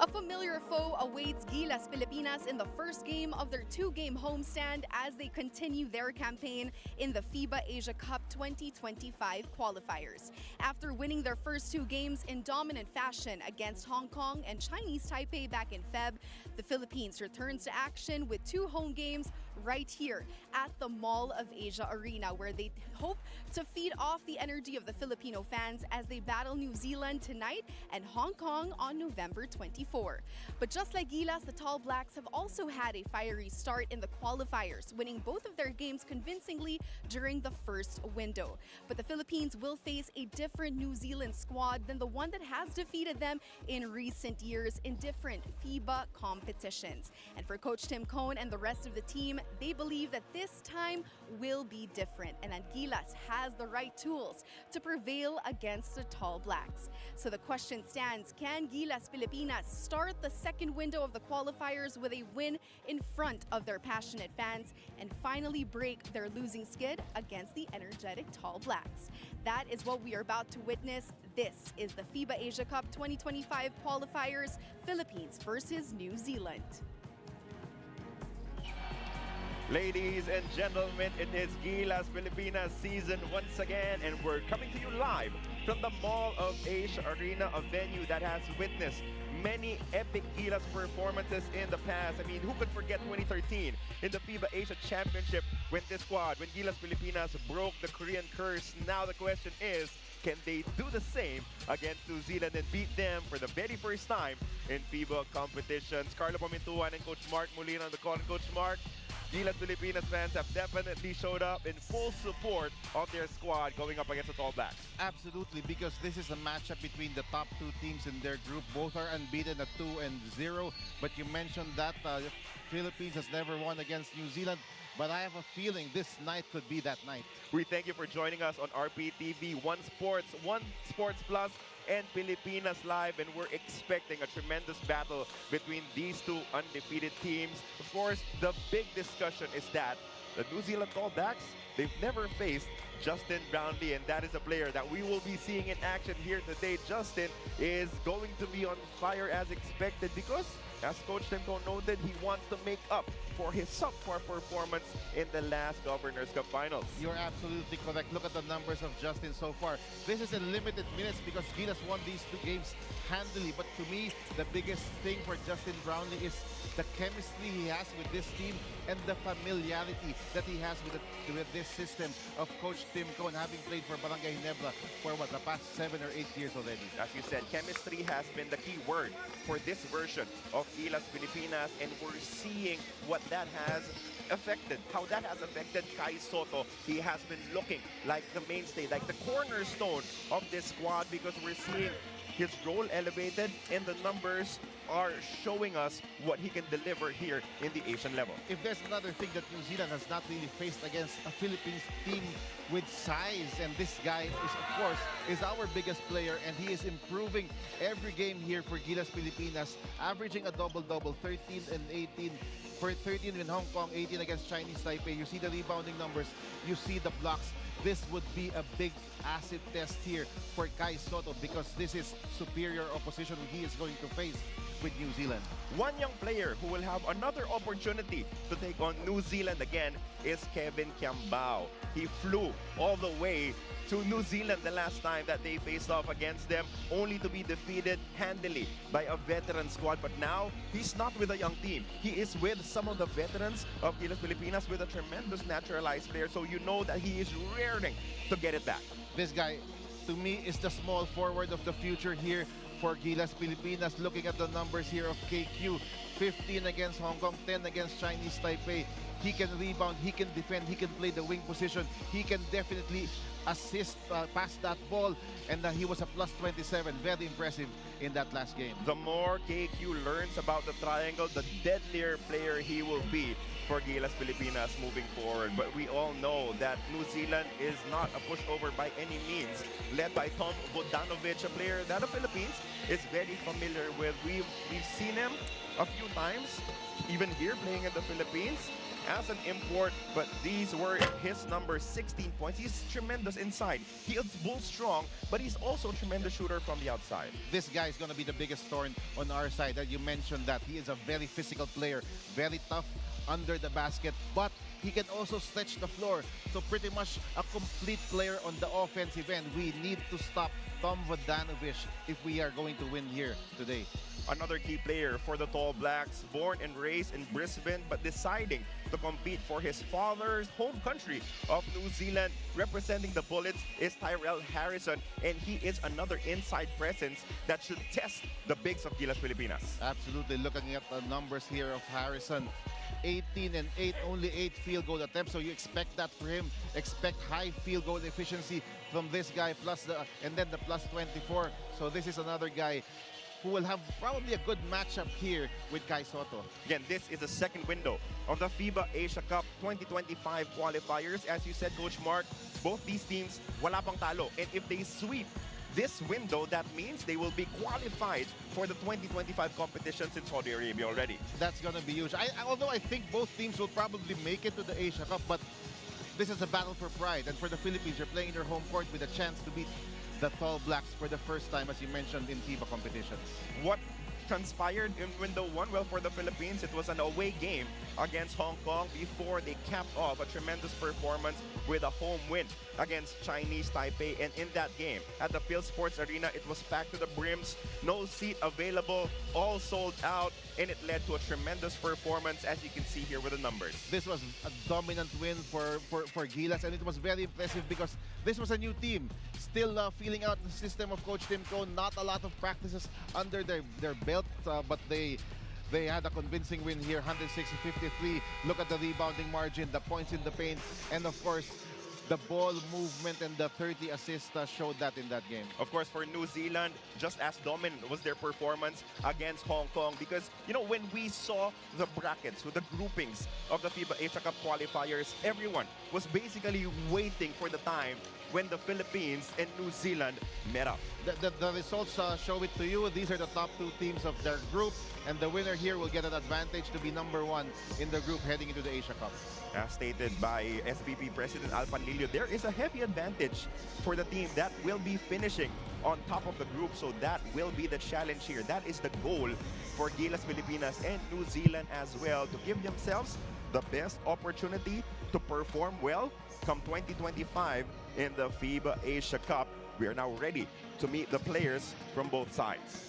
A familiar foe awaits Gilas Pilipinas in the first game of their two-game homestand as they continue their campaign in the FIBA Asia Cup 2025 qualifiers. After winning their first two games in dominant fashion against Hong Kong and Chinese Taipei back in Feb, the Philippines returns to action with two home games right here at the Mall of Asia Arena, where they hope to feed off the energy of the Filipino fans as they battle New Zealand tonight and Hong Kong on November 24. But just like Gilas, the Tall Blacks have also had a fiery start in the qualifiers, winning both of their games convincingly during the first window. But the Philippines will face a different New Zealand squad than the one that has defeated them in recent years in different FIBA competitions. And for Coach Tim Cohn and the rest of the team, they believe that this time will be different and that Gilas has the right tools to prevail against the Tall Blacks. So the question stands, can Gilas Pilipinas start the second window of the qualifiers with a win in front of their passionate fans and finally break their losing skid against the energetic Tall Blacks? That is what we are about to witness. This is the FIBA Asia Cup 2025 qualifiers, Philippines versus New Zealand. Ladies and gentlemen, it is Gilas Pilipinas season once again, and we're coming to you live from the Mall of Asia Arena, a venue that has witnessed many epic Gilas performances in the past. I mean, who could forget 2013 in the FIBA Asia Championship when this squad, when Gilas Pilipinas broke the Korean curse? Now the question is, can they do the same against New Zealand and beat them for the very first time in FIBA competitions? Carlo Pomintuan and Coach Mark Molina on the call. And Coach Mark, Gilas Pilipinas fans have definitely showed up in full support of their squad going up against the Tall Blacks. Absolutely, because this is a matchup between the top two teams in their group. Both are unbeaten at 2-0. But you mentioned that Philippines has never won against New Zealand. But I have a feeling this night could be that night. We thank you for joining us on RPTV, One Sports, One Sports Plus, and Pilipinas Live, and we're expecting a tremendous battle between these two undefeated teams. Of course, the big discussion is that the New Zealand Tall Blacks, they've never faced Justin Brownlee, and that is a player that we will be seeing in action here today. Justin is going to be on fire as expected because, as Coach Tim Cohn noted, he wants to make up for his subpar performance in the last Governor's Cup Finals. You're absolutely correct. Look at the numbers of Justin so far. This is in limited minutes because Gilas won these two games handily. But to me, the biggest thing for Justin Brownlee is the chemistry he has with this team and the familiarity that he has with this system of Coach Tim Cohn, having played for Barangay Ginebra for what, the past 7 or 8 years already. As you said, chemistry has been the key word for this version of Gilas Pilipinas, and we're seeing what that has affected, how that has affected Kai Soto. He has been looking like the mainstay, like the cornerstone of this squad, because we're seeing his role elevated and the numbers are showing us what he can deliver here in the Asian level. If there's another thing that New Zealand has not really faced against a Philippines team with size, and this guy is, of course, is our biggest player, and he is improving every game here for Gilas Pilipinas, averaging a double-double, 13 and 18. For 13 in Hong Kong, 18 against Chinese Taipei. You see the rebounding numbers, you see the blocks. This would be a big acid test here for Kai Soto because this is superior opposition he is going to face with New Zealand. One young player who will have another opportunity to take on New Zealand again is Kevin Kiambao. He flew all the way to New Zealand the last time that they faced off against them, only to be defeated handily by a veteran squad. But now, he's not with a young team. He is with some of the veterans of Gilas Pilipinas, with a tremendous naturalized player, so you know that he is raring to get it back. This guy, to me, is the small forward of the future here for Gilas Pilipinas. Looking at the numbers here of KQ, 15 against Hong Kong, 10 against Chinese Taipei. He can rebound, he can defend, he can play the wing position. He can definitely assist, pass that ball, and he was a plus 27. Very impressive in that last game. The more KQ learns about the triangle, the deadlier player he will be for Gilas Pilipinas moving forward. But we all know that New Zealand is not a pushover by any means, led by Tom Vodanovic, a player that the Philippines is very familiar with. We've seen him a few times, even here playing in the Philippines. as an import, but these were his numbers, 16 points. He's tremendous inside. He is bull strong, but he's also a tremendous shooter from the outside. This guy is going to be the biggest thorn on our side. That you mentioned that he is a very physical player, very tough under the basket, but he can also stretch the floor. So pretty much a complete player on the offensive end. We need to stop Tom Vodanovic if we are going to win here today. Another key player for the Tall Blacks, born and raised in Brisbane, but deciding to compete for his father's home country of New Zealand. Representing the Bullets is Tyrell Harrison, and he is another inside presence that should test the bigs of Gilas Pilipinas. Absolutely. Looking at the numbers here of Harrison, 18 and 8, only 8 field goal attempts. So you expect that for him. Expect high field goal efficiency from this guy, plus and then the plus 24. So this is another guy who will have probably a good matchup here with Kai Soto. Again, this is the second window of the FIBA Asia Cup 2025 qualifiers. As you said, Coach Mark, both these teams wala pang talo. And if they sweep this window, that means they will be qualified for the 2025 competitions in Saudi Arabia already. That's going to be huge. Although I think both teams will probably make it to the Asia Cup, but this is a battle for pride. And for the Philippines, you're playing in their home court with a chance to beat the Tall Blacks for the first time, as you mentioned, in FIBA competitions. What transpired in window one? Well, for the Philippines, it was an away game against Hong Kong before they capped off a tremendous performance with a home win against Chinese Taipei. And in that game, at the Phil Sports Arena, it was packed to the brims, no seat available, all sold out, and it led to a tremendous performance, as you can see here with the numbers. This was a dominant win for Gilas, and it was very impressive because this was a new team, still feeling out the system of Coach Tim Cohn. Not a lot of practices under their belt, but they had a convincing win here, 106-53. Look at the rebounding margin, the points in the paint, and of course, the ball movement and the 30 assists showed that in that game. Of course, for New Zealand, just as dominant was their performance against Hong Kong, because, you know, when we saw the brackets with the groupings of the FIBA Asia Cup qualifiers, everyone was basically waiting for the time when the Philippines and New Zealand met up. The results show it to you. These are the top two teams of their group, and the winner here will get an advantage to be number one in the group heading into the Asia Cup. As stated by SBP President Al Panlilio, there is a heavy advantage for the team that will be finishing on top of the group, so that will be the challenge here. That is the goal for Gilas Pilipinas and New Zealand as well, to give themselves the best opportunity to perform well come 2025 in the FIBA Asia Cup. We are now ready to meet the players from both sides.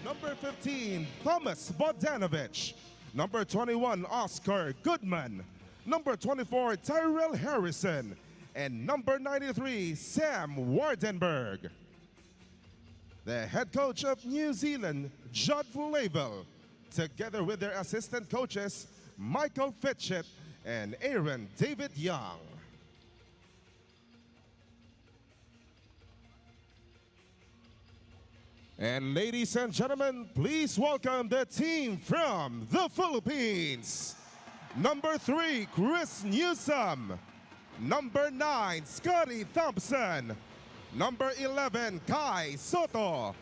Number 15, Thomas Vodanovic. Number 21, Oscar Goodman. Number 24, Tyrell Harrison. And number 93, Sam Wardenberg. The head coach of New Zealand, Judd Flavel, together with their assistant coaches, Michael Fitchett and Aaron David Young. And ladies and gentlemen, please welcome the team from the Philippines. Number 3, Chris Newsom. Number 9, Scotty Thompson. Number 11, Kai Soto.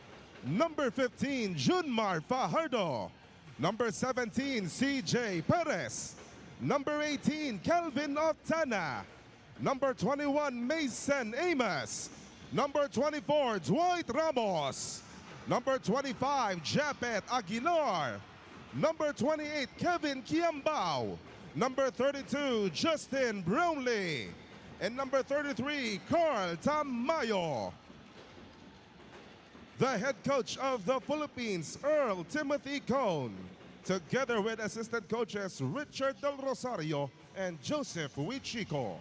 Number 15, Junmar Fajardo. Number 17, CJ Perez. Number 18, Kelvin Octana. Number 21, Mason Amos. Number 24, Dwight Ramos. Number 25, Japet Aguilar. Number 28, Kevin Kiambao. Number 32, Justin Brownlee. And number 33, Carl Tamayo. The head coach of the Philippines, Earl Timothy Cone, together with assistant coaches Richard Del Rosario and Joseph Wichico.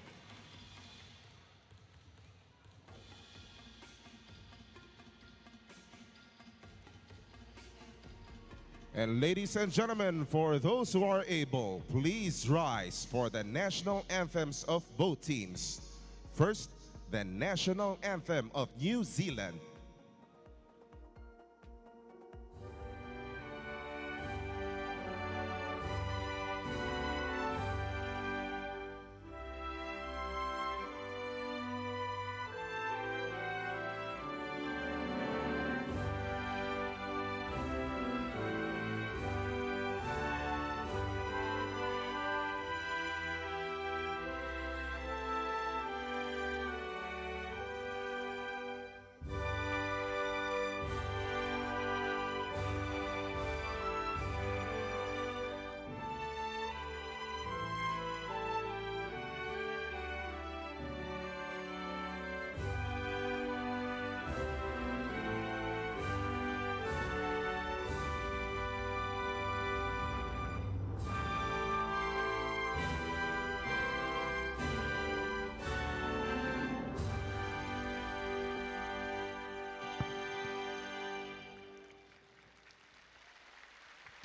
And ladies and gentlemen, for those who are able, please rise for the national anthems of both teams. First, the national anthem of New Zealand.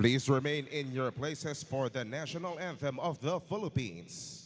Please remain in your places for the national anthem of the Philippines.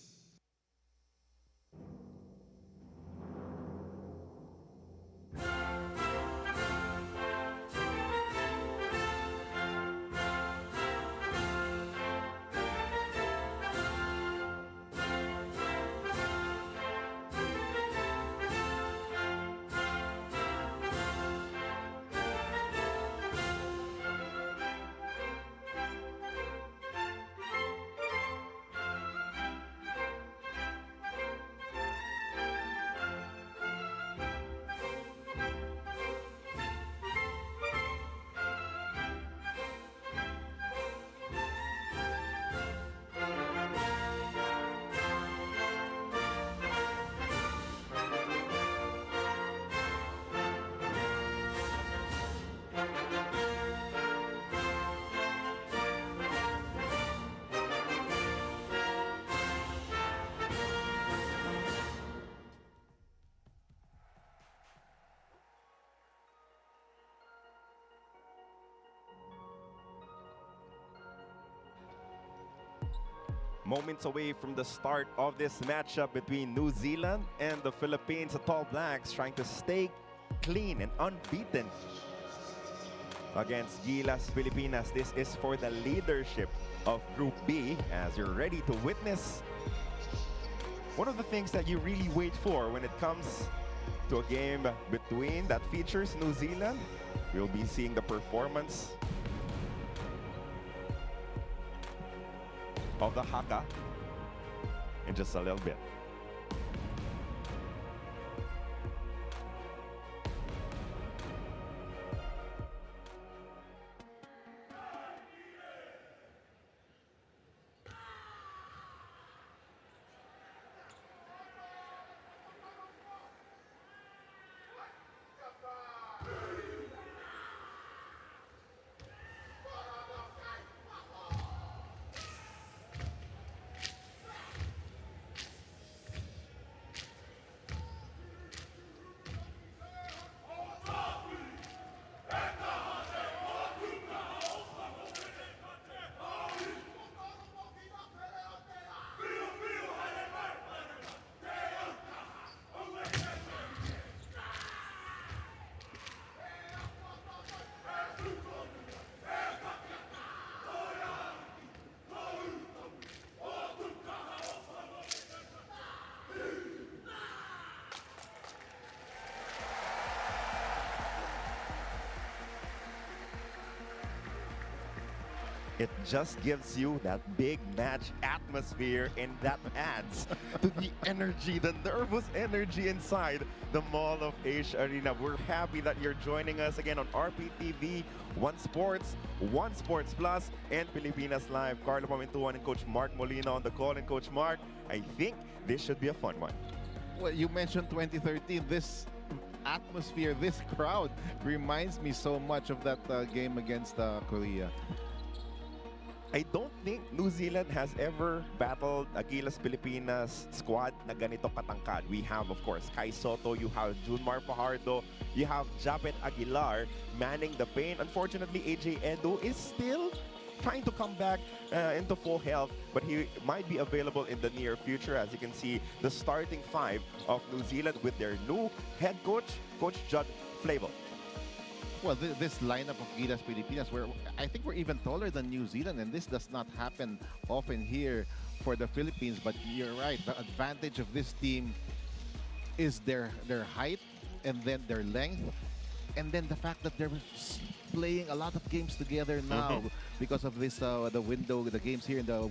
Moments away from the start of this matchup between New Zealand and the Philippines, the Tall Blacks trying to stay clean and unbeaten against GILAS Pilipinas. This is for the leadership of Group B, as you're ready to witness one of the things that you really wait for when it comes to a game between that features New Zealand. You'll be seeing the performance of the Haka in just a little bit. It just gives you that big match atmosphere, and that adds to the energy, the nervous energy inside the Mall of Asia Arena. We're happy that you're joining us again on RPTV, One Sports, One Sports Plus, and Pilipinas Live. Carlo Pamintuan and Coach Mark Molina on the call. And Coach Mark, I think this should be a fun one. Well, you mentioned 2013. This atmosphere, this crowd reminds me so much of that game against Korea. I don't think New Zealand has ever battled a GILAS Pilipinas squad na ganito katangkad. We have, of course, Kai Soto, you have Junmar Fajardo, you have Japet Aguilar manning the paint. Unfortunately, AJ Edo is still trying to come back into full health, but he might be available in the near future. As you can see, the starting five of New Zealand with their new head coach, Coach Judd Flavel. Well, this lineup of GILAS Pilipinas, I think we're even taller than New Zealand, and this does not happen often here for the Philippines. But you're right, the advantage of this team is their height, and then their length, and then the fact that they're playing a lot of games together now because of this the window, the games here in the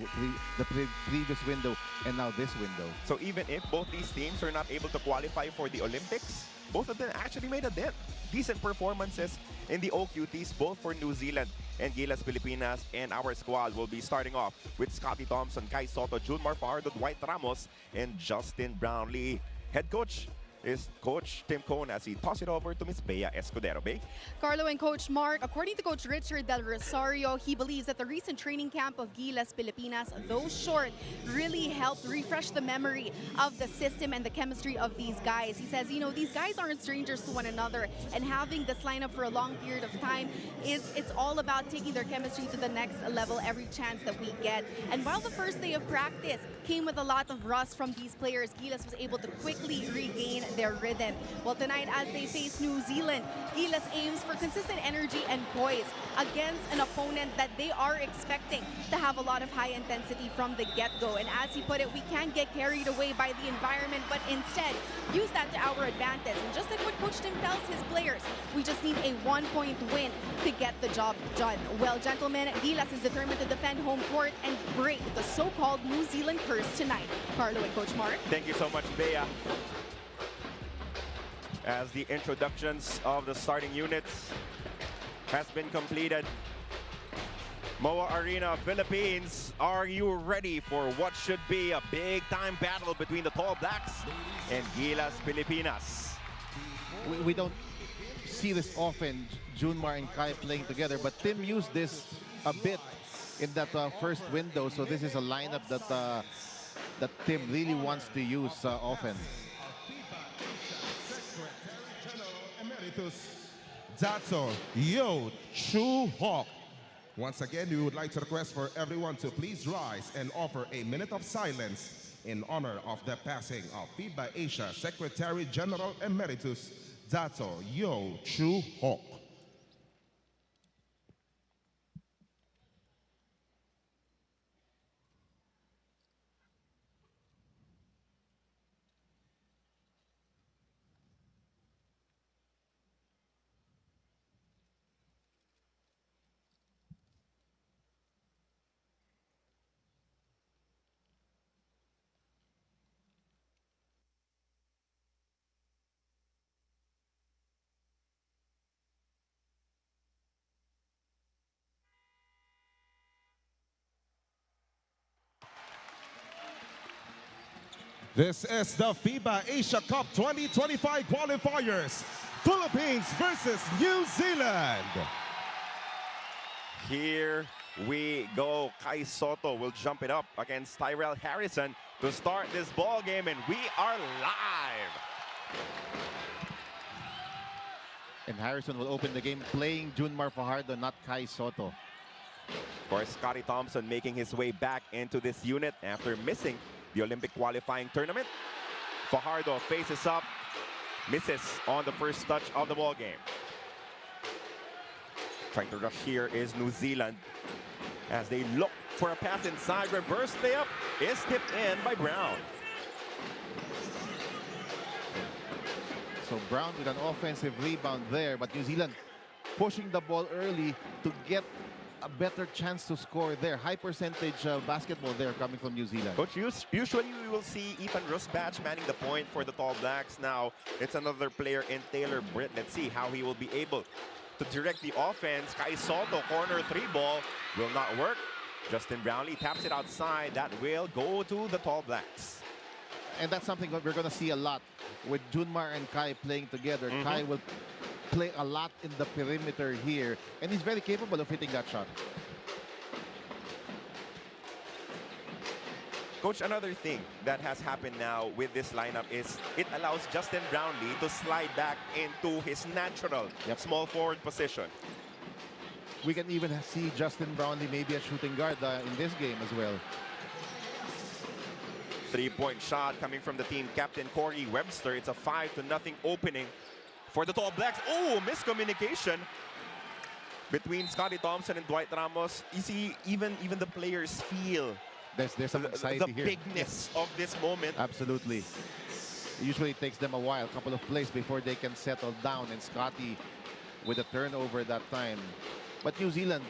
previous window, and now this window. So even if both these teams are not able to qualify for the Olympics, both of them actually made a dent. Decent performances in the OQTs, both for New Zealand and GILAS Pilipinas. And our squad will be starting off with Scotty Thompson, Kai Soto, Junmar Fajardo, Dwight Ramos, and Justin Brownlee. Head coach is Coach Tim Cone as he toss it over to Miss Bea Escudero. Bea? Carlo and Coach Mark, according to Coach Richard Del Rosario, he believes that the recent training camp of GILAS Pilipinas, though short, really helped refresh the memory of the system and the chemistry of these guys. He says, you know, these guys aren't strangers to one another, and having this lineup for a long period of time it's all about taking their chemistry to the next level every chance that we get. And while the first day of practice came with a lot of rust from these players, GILAS was able to quickly regain their rhythm. Well, tonight as they face New Zealand, GILAS aims for consistent energy and poise against an opponent that they are expecting to have a lot of high intensity from the get-go. And as he put it, we can't get carried away by the environment, but instead use that to our advantage. And just like what Coach Tim tells his players, we just need a one-point win to get the job done. Well, gentlemen, GILAS is determined to defend home court and break the so-called New Zealand curse tonight. Carlo and Coach Mark. Thank you so much, Bea. As the introductions of the starting units has been completed, MOA Arena, Philippines, are you ready for what should be a big-time battle between the Tall Blacks and GILAS Pilipinas? We don't see this often, Junmar and Kai playing together, but Tim used this a bit in that first window, so this is a lineup that Tim really wants to use often. Dato Yo Chu Hawk. Once again, we would like to request for everyone to please rise and offer a minute of silence in honor of the passing of FIBA Asia Secretary General Emeritus Dato Yo Chu Hawk. This is the FIBA Asia Cup 2025 qualifiers. Philippines versus New Zealand. Here we go. Kai Soto will jump it up against Tyrell Harrison to start this ball game, and we are live. And Harrison will open the game playing Junmar Fajardo, not Kai Soto. Of course, Scotty Thompson making his way back into this unit after missing the Olympic qualifying tournament. Fajardo faces up, misses on the first touch of the ball game. Trying to rush here is New Zealand as they look for a pass inside. Reverse layup is tipped in by Brown. So Brown with an offensive rebound there, but New Zealand pushing the ball early to get a better chance to score there. High percentage basketball there coming from New Zealand. Coach, usually we will see Ethan Rusbatch manning the point for the Tall Blacks. Now it's another player in Taylor Britt. Let's see how he will be able to direct the offense. Kai Soto, corner three ball, will not work. Justin Brownlee taps it outside. That will go to the Tall Blacks. And that's something that we're going to see a lot with Junmar and Kai playing together. Kai will play a lot in the perimeter here, and he's very capable of hitting that shot. Coach, another thing that has happened now with this lineup is it allows Justin Brownlee to slide back into his natural small forward position. We can even see Justin Brownlee maybe a shooting guard in this game as well. Three-point shot coming from the team captain Corey Webster. It's a 5-0 opening for the Tall Blacks. Oh, miscommunication between Scotty Thompson and Dwight Ramos. You see, even the players feel there's some anxiety the here. bigness of this moment. Absolutely. Usually it takes them a while, a couple of plays before they can settle down, and Scotty with a turnover that time. But New Zealand,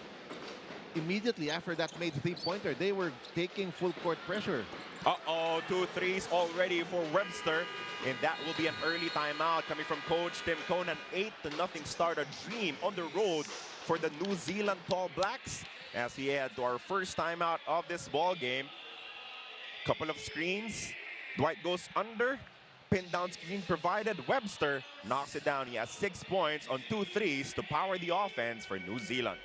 immediately after that made three-pointer, they were taking full court pressure. Uh-oh, 2 threes already for Webster. And that will be an early timeout coming from Coach Tim Cone. An 8-0 start, a dream on the road for the New Zealand Tall Blacks as we head to our first timeout of this ball game. Couple of screens. Dwight goes under. Pin down screen provided. Webster knocks it down. He has 6 points on 2 threes to power the offense for New Zealand.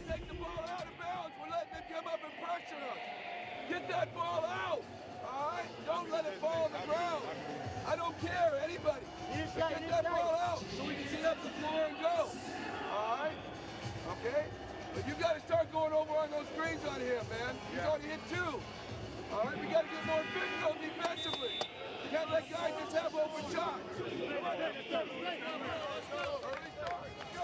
Take the ball out of bounds. We're letting them come up and pressure us. Get that ball out. All right? Don't let it fall on the ground. I don't care, anybody. But get that ball out so we can get up the floor and go. All right? Okay? But you got to start going over on those screens on him, man. He's already hit 2. All right? We got to get more physical defensively. You can't let guys just have open shots. Early start. Let's go.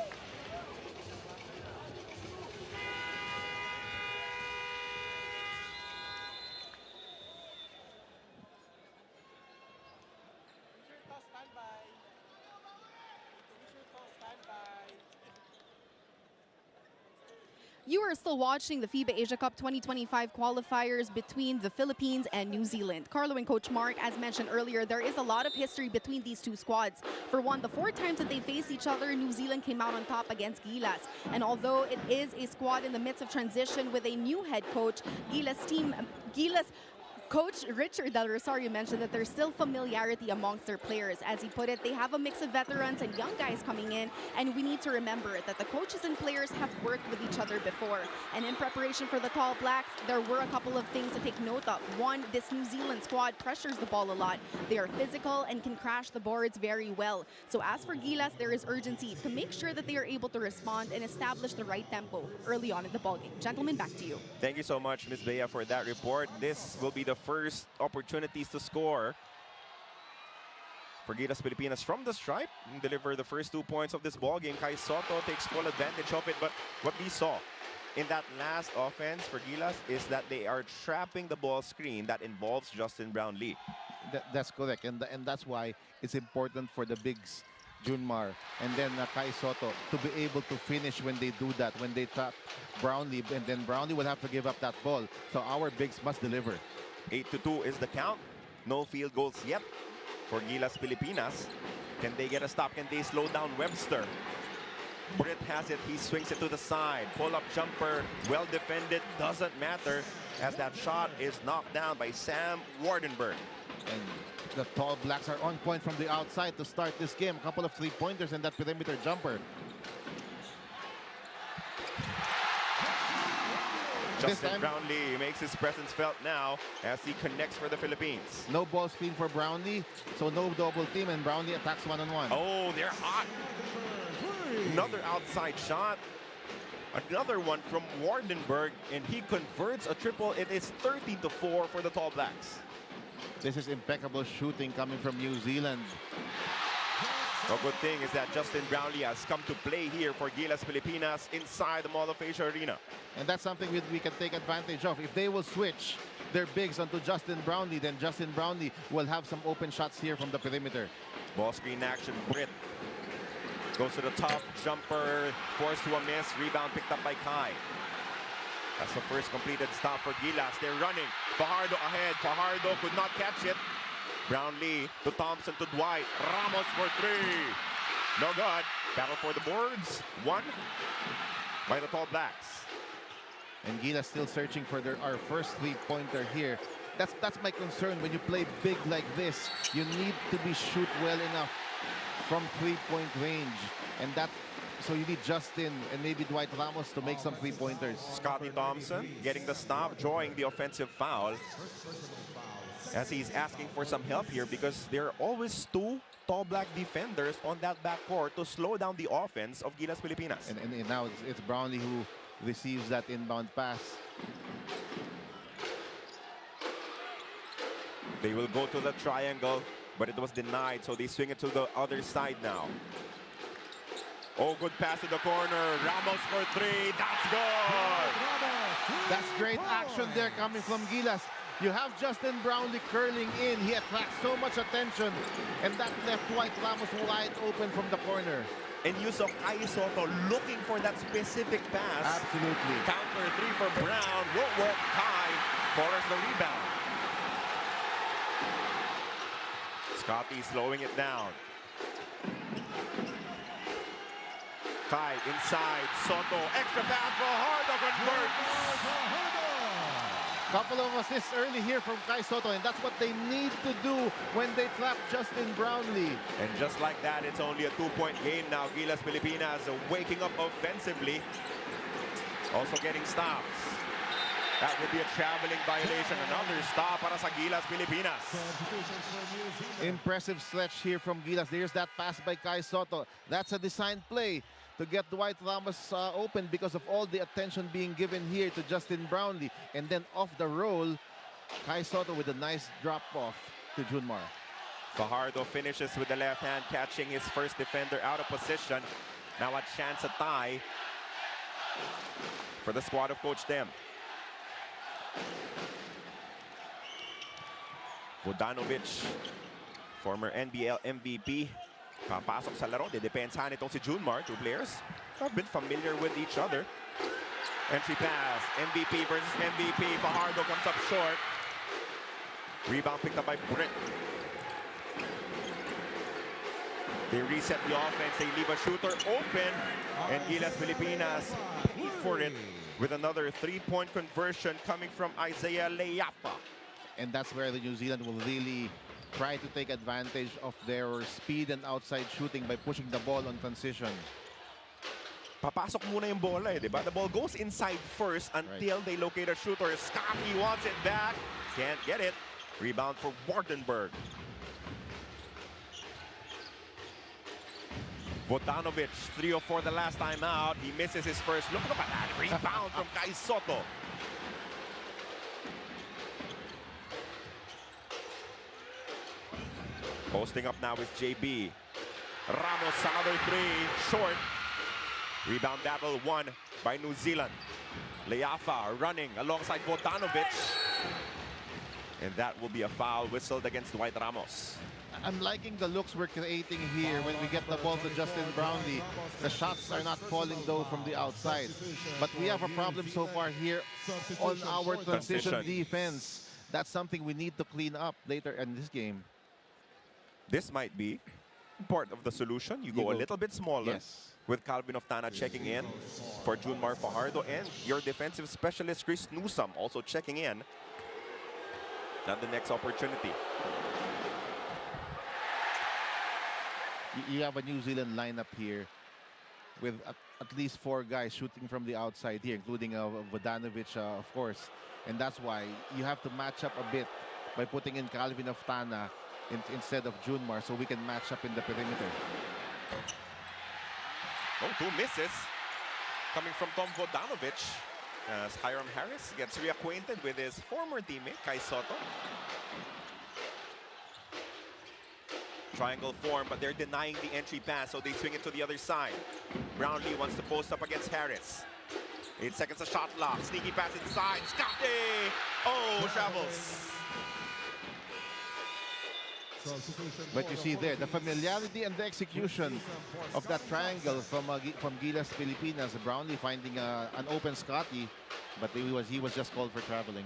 You are still watching the FIBA Asia Cup 2025 qualifiers between the Philippines and New Zealand. Carlo and Coach Mark, as mentioned earlier, there is a lot of history between these two squads. For one, the 4 times that they faced each other, New Zealand came out on top against GILAS. And although it is a squad in the midst of transition with a new head coach, GILAS Coach Richard Del Rosario mentioned that there's still familiarity amongst their players. As he put it, they have a mix of veterans and young guys coming in, and we need to remember that the coaches and players have worked with each other before. And in preparation for the Tall Blacks, there were a couple of things to take note of. One, this New Zealand squad pressures the ball a lot. They are physical and can crash the boards very well. So as for GILAS, there is urgency to make sure that they are able to respond and establish the right tempo early on in the ballgame. Gentlemen, back to you. Thank you so much, Ms. Bea, for that report. This will be the first opportunities to score for GILAS Pilipinas from the stripe and deliver the first 2 points of this ball game. Kai Soto takes full advantage of it, but what we saw in that last offense for GILAS is that they are trapping the ball screen that involves Justin Brownlee. That's correct, and that's why it's important for the bigs, Junmar and then Kai Soto, to be able to finish when they do that, when they trap Brownlee, and then Brownlee will have to give up that ball. So our bigs must deliver. 8-2 is the count. No field goals yet for GILAS Pilipinas. Can they get a stop? Can they slow down Webster? Britt has it. He swings it to the side. Pull-up jumper. Well defended. Doesn't matter as that shot is knocked down by Sam Wardenberg. And the Tall Blacks are on point from the outside to start this game. A couple of 3-pointers and that perimeter jumper. Justin Brownlee makes his presence felt now as he connects for the Philippines. No ball screen for Brownlee, so no double team, and Brownlee attacks one-on-one. Oh, they're hot. Another outside shot. Another one from Wardenberg, and he converts a triple. It is 13-4 for the Tall Blacks. This is impeccable shooting coming from New Zealand. A good thing is that Justin Brownlee has come to play here for GILAS Pilipinas inside the Mall of Asia Arena. And that's something we can take advantage of. If they will switch their bigs onto Justin Brownlee, then Justin Brownlee will have some open shots here from the perimeter. Ball screen action. Britt goes to the top. Jumper forced to a miss. Rebound picked up by Kai. That's the first completed stop for GILAS. They're running. Fajardo ahead. Fajardo could not catch it. Brownlee to Thompson to Dwight. Ramos for 3. No good. Battle for the boards. 1 by the Tall Blacks. And GILAS still searching for our first 3-pointer here. That's my concern. When you play big like this, you need to be shoot well enough from 3-point range. And so you need Justin and maybe Dwight Ramos to make some 3-pointers. Scotty Thompson getting the stop, drawing the offensive foul. As he's asking for some help here because there are always 2 Tall Black defenders on that backcourt to slow down the offense of GILAS Pilipinas. And now it's Brownlee who receives that inbound pass. They will go to the triangle, but it was denied, so they swing it to the other side now. Oh, good pass to the corner. Ramos for 3. That's good. That's great action there coming from GILAS. You have Justin Brownlee curling in. He attracts so much attention. And that left Dwight Ramos wide open from the corner. And use of Kai Soto looking for that specific pass. Absolutely. Counter 3 for Brown. Won't work. Kai corners the rebound. Scotty slowing it down. Kai inside, Soto, extra pass for Fajardo converts. Couple of assists early here from Kai Soto, and that's what they need to do when they trap Justin Brownlee. And just like that, it's only a 2-point game now. Gilas Pilipinas waking up offensively. Also getting stops. That would be a traveling violation. Another stop para sa Gilas Pilipinas. Impressive stretch here from Gilas. There's that pass by Kai Soto. That's a designed play to get Dwight Ramos open because of all the attention being given here to Justin Brownlee. And then off the roll, Kai Soto with a nice drop-off to Junmar. Fajardo finishes with the left hand, catching his first defender out of position. Now a chance at tie for the squad of Coach Dem. Vodanovic, former NBL MVP, papasok sa laro. Dedepensahan itong si Junmar. Two players have been familiar with each other. Entry pass, MVP versus MVP. Fajardo comes up short. Rebound picked up by Britt. They reset the offense. They leave a shooter open. And Gilas Pilipinas paid for it with another 3-point conversion coming from Isaiah Leapa. And that's where the New Zealand will really try to take advantage of their speed and outside shooting by pushing the ball on transition. Papasok muna yung bola, di ba? The ball goes inside first until they locate a shooter. Scotty wants it back. Can't get it. Rebound for Wardenberg. Vodanovic, 3 of 4 the last time out. He misses his first look. Look at that. Rebound from Kai Soto. Posting up now is JB. Ramos, another 3. Short. Rebound battle won by New Zealand. Leafa running alongside Vodanovic. And that will be a foul whistled against Dwight Ramos. I'm liking the looks we're creating here when we get the ball to Justin Brownlee. The shots are not falling though from the outside. But we have a problem so far here on our transition defense. That's something we need to clean up later in this game. This might be part of the solution. You go a little bit smaller. Yes. With Calvin Oftana checking in for Junmar Fajardo, and your defensive specialist Chris Newsome also checking in at the next opportunity. You have a New Zealand lineup here with at least 4 guys shooting from the outside here, including Vodanovic, of course. And that's why you have to match up a bit by putting in Calvin Oftana instead of Junmar, so we can match up in the perimeter. Oh, 2 misses coming from Tom Vodanovic as Hiram Harris gets reacquainted with his former teammate, Kai Soto. Triangle form, but they're denying the entry pass, so they swing it to the other side. Brownlee wants to post up against Harris. 8 seconds of shot clock. Sneaky pass inside. Scotty! Oh, travels. But you see there, the familiarity and the execution of that triangle from Gilas Pilipinas. Brownlee finding an open Scotty, but he was just called for traveling.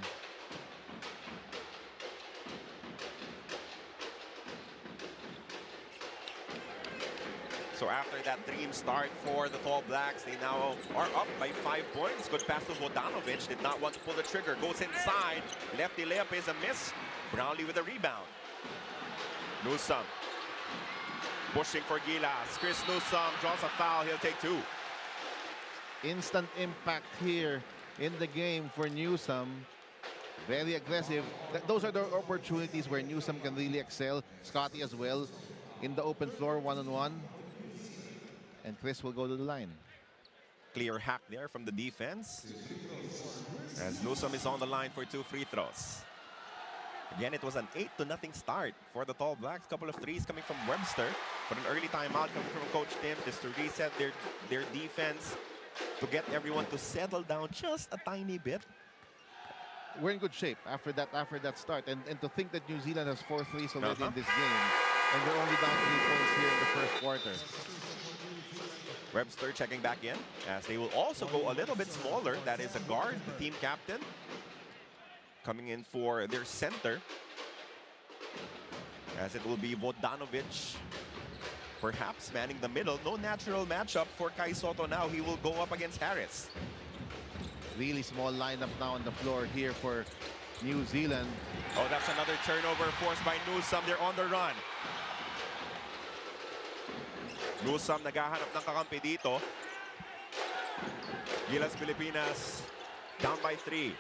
So after that dream start for the Tall Blacks, they now are up by 5 points. Good pass to Vodanovic. Did not want to pull the trigger. Goes inside. Lefty layup is a miss. Brownlee with a rebound. Newsome pushing for Gilas. Chris Newsome draws a foul. He'll take 2. Instant impact here in the game for Newsome. Very aggressive. Those are the opportunities where Newsome can really excel. Scotty as well in the open floor, one-on-one. And Chris will go to the line. Clear hack there from the defense, as Newsome is on the line for 2 free throws. Again, it was an 8-0 start for the Tall Blacks. Couple of threes coming from Webster, but an early timeout coming from Coach Tim just to reset their defense, to get everyone to settle down just a tiny bit. We're in good shape after that start, and to think that New Zealand has 4 threes already in this game, and they're only down 3 points here in the first quarter. Webster checking back in, as they will also go a little bit smaller. That is a guard, the team captain, coming in for their center, as it will be Vodanovic. perhaps manning the middle. No natural matchup for Kai Soto now. He will go up against Harris. Really small lineup now on the floor here for New Zealand. Oh, that's another turnover forced by Newsome. They're on the run. Newsome naghahanap ng kakampi dito. Gilas Pilipinas down by 3.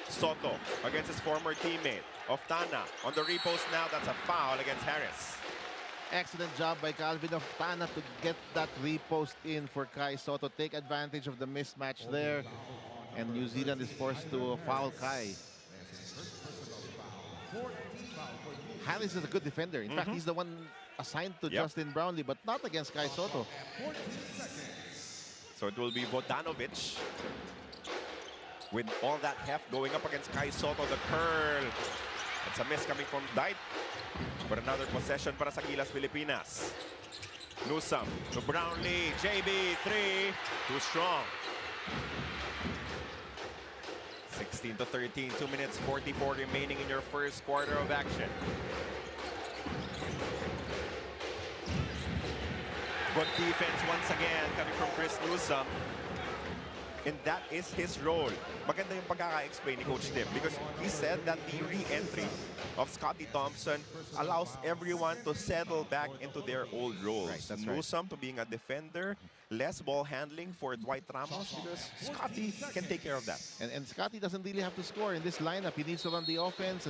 Soto against his former teammate. Oftana on the repost now. That's a foul against Harris. Excellent job by Calvin Oftana to get that repost in for Kai Soto. Take advantage of the mismatch there. And New Zealand is forced to foul Kai. Harris is a good defender. In fact, he's the one assigned to Justin Brownlee, but not against Kai Soto. So it will be Vodanovic with all that heft going up against Kai Soto. The curl. It's a miss coming from Dite. But another possession para sa Gilas Pilipinas. Newsome to Brownlee. JB, 3. Too strong. 16-13, 2 minutes 44 remaining in your first quarter of action. Good defense once again coming from Chris Newsome. And that is his role. Maganda yung pagkaka-explain ni Coach Tim because he said that the re-entry of Scotty Thompson allows everyone to settle back into their old roles. Right, that's Newsome to being a defender, less ball handling for Dwight Ramos because Scotty can take care of that. And Scotty doesn't really have to score in this lineup. He needs to run the offense,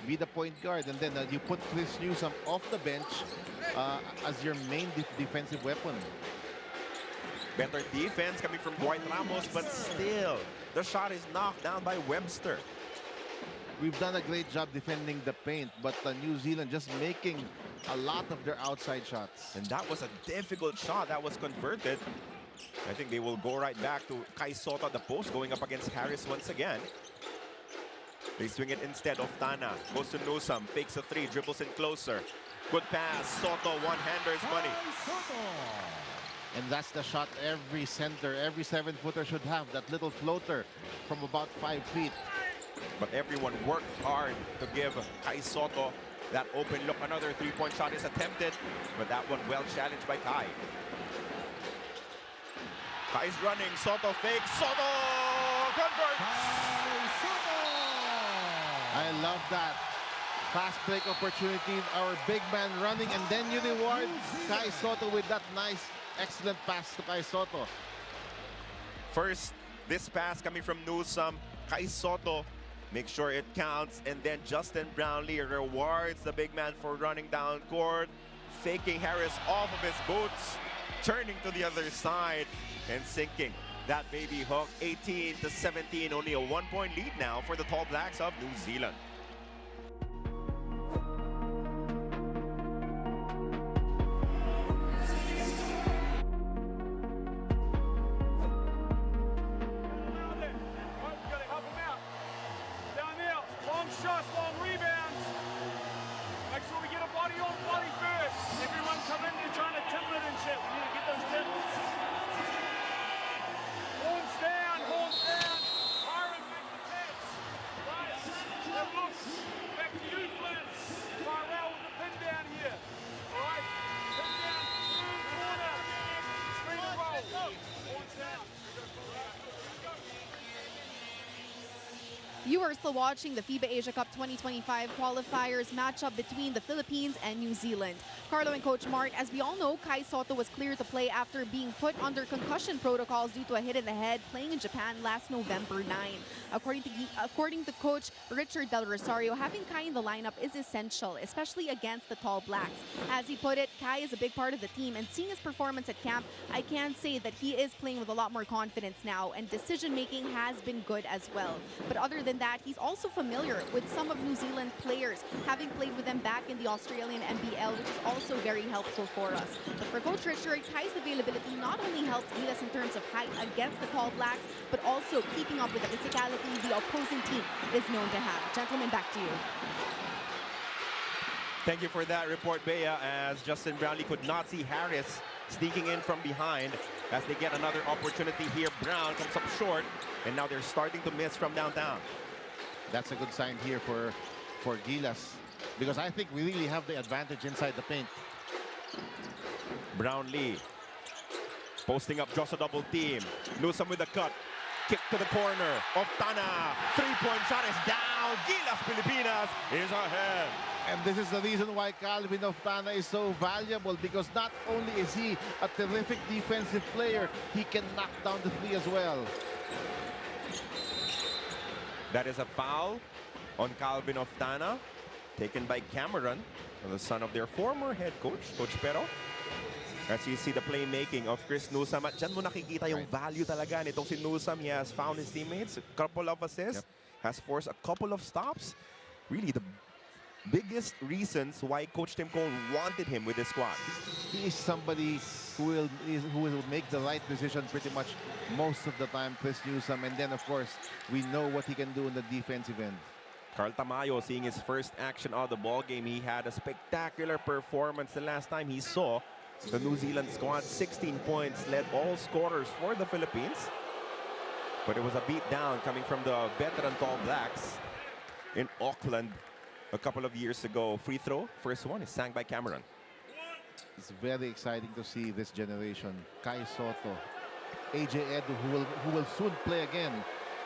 be the point guard, and then you put Chris Newsome off the bench as your main defensive weapon. Better defense coming from Dwight Ramos, but still, the shot is knocked down by Webster. We've done a great job defending the paint, but New Zealand just making a lot of their outside shots. And that was a difficult shot that was converted. I think they will go right back to Kai Soto at the post, going up against Harris once again. They swing it instead. Oftana goes to Newsome, fakes a 3, dribbles in closer. Good pass. Soto, one-hander's money. And that's the shot every center, every 7-footer should have, that little floater from about 5 feet. But everyone worked hard to give Kai Soto that open look. Another 3-point shot is attempted, but that one well challenged by Kai. Kai's running, Soto fakes, Soto converts! I love that. Fast break opportunity, our big man running, and then you reward Kai Soto with that nice, excellent pass to Kai Soto. First, this pass coming from Newsome. Kai Soto, make sure it counts. And then Justin Brownlee rewards the big man for running down court, faking Harris off of his boots, turning to the other side, and sinking that baby hook. 18-17, only a 1-point lead now for the Tall Blacks of New Zealand. You are still watching the FIBA Asia Cup 2025 qualifiers matchup between the Philippines and New Zealand. Carlo and Coach Mark, as we all know, Kai Soto was cleared to play after being put under concussion protocols due to a hit in the head playing in Japan last November 9. According to Coach Richard Del Rosario, having Kai in the lineup is essential, especially against the Tall Blacks. As he put it, Kai is a big part of the team, and seeing his performance at camp, I can say that he is playing with a lot more confidence now, and decision-making has been good as well. But other than that, he's also familiar with some of New Zealand players, having played with them back in the Australian NBL, which is also very helpful for us. But for Coach Richard, Kai's availability not only helps Gilas in terms of height against the Tall Blacks, but also keeping up with the physicality the opposing team is known to have. Gentlemen, back to you. Thank you for that report, Bea, as Justin Brownlee could not see Harris sneaking in from behind as they get another opportunity here. Brown comes up short, and now they're starting to miss from downtown. That's a good sign here for Gilas, because I think we really have the advantage inside the paint. Brownlee posting up, draws a double team. Newsome with a cut. Kick to the corner. Oftana. Three-point shot is down. Gilas Pilipinas is ahead. And this is the reason why Calvin Oftana is so valuable, because not only is he a terrific defensive player, he can knock down the three as well. That is a foul on Calvin Oftana, taken by Cameron, the son of their former head coach, Coach Pero. As you see the playmaking of Chris Newsome, at dyan mo nakikita yung value talaga nitong si Newsome. He has found his teammates, a couple of assists, has forced a couple of stops. Really, the biggest reasons why Coach Tim Cole wanted him with his squad. He is somebody who will make the right decision pretty much most of the time, Chris Newsome. And then, of course, we know what he can do in the defensive end. Carl Tamayo seeing his first action of the ball game. He had a spectacular performance the last time he saw the New Zealand squad. 16 points, led all scorers for the Philippines. But it was a beat down coming from the veteran Tall Blacks in Auckland a couple of years ago. Free throw, first one is sang by Cameron. It's very exciting to see this generation. Kai Soto, AJ Edu, who will soon play again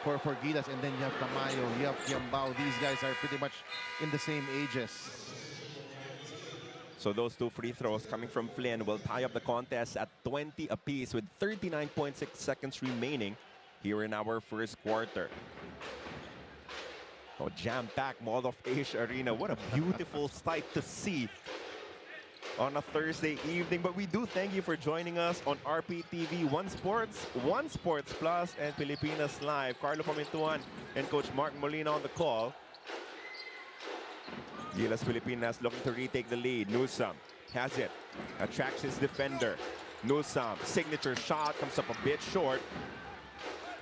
for Gilas, and then you have Tamayo, you have Kiambao. These guys are pretty much in the same ages. So those two free throws coming from Flynn will tie up the contest at 20 apiece with 39.6 seconds remaining here in our first quarter. Oh, jam-packed Mall of Asia Arena. What a beautiful sight to see on a Thursday evening. But we do thank you for joining us on RPTV, One Sports, One Sports Plus, and Pilipinas Live. Carlo Pamintuan and Coach Mark Molina on the call. Gilas Pilipinas looking to retake the lead. Newsome has it, attracts his defender. Newsome, signature shot, comes up a bit short.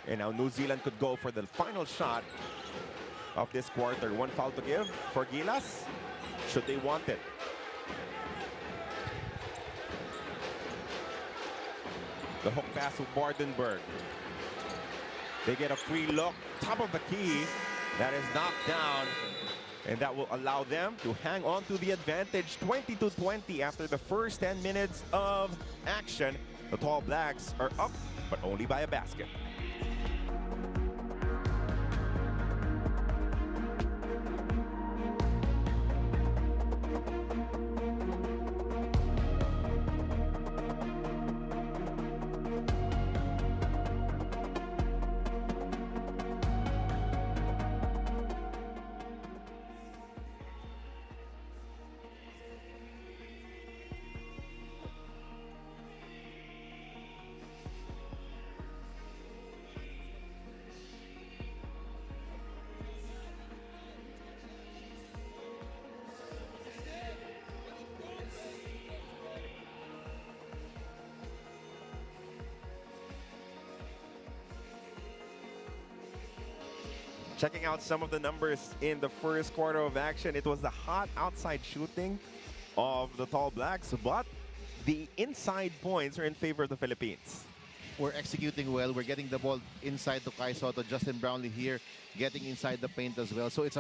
And now New Zealand could go for the final shot of this quarter. One foul to give for Gilas, should they want it. The hook pass to Bardenberg. They get a free look, top of the key. That is knocked down, and that will allow them to hang on to the advantage. 22-20 after the first 10 minutes of action. The Tall Blacks are up, but only by a basket. Checking out some of the numbers in the first quarter of action, it was the hot outside shooting of the Tall Blacks, but the inside points are in favor of the Philippines. We're executing well. We're getting the ball inside to Kai Soto. Justin Brownlee here getting inside the paint as well. So it's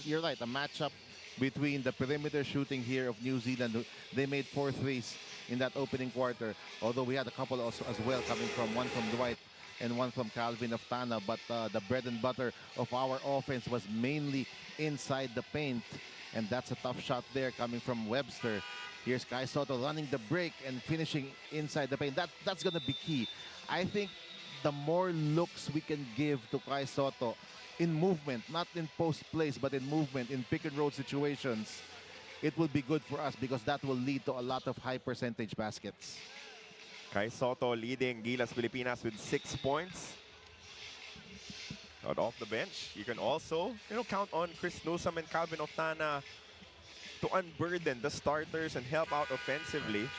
you're right, a matchup between the perimeter shooting here of New Zealand. They made 4 threes in that opening quarter, although we had a couple also as well coming from one from Dwight and one from Calvin Oftana, but the bread and butter of our offense was mainly inside the paint, and that's a tough shot there coming from Webster. Here's Kai Soto running the break and finishing inside the paint. That's gonna be key. I think the more looks we can give to Kai Soto in movement, not in post plays, but in movement, in pick and roll situations, it will be good for us because that will lead to a lot of high percentage baskets. Kai Soto leading Gilas Pilipinas with 6 points. Out off the bench, you can also count on Chris Newsome and Calvin Oftana to unburden the starters and help out offensively.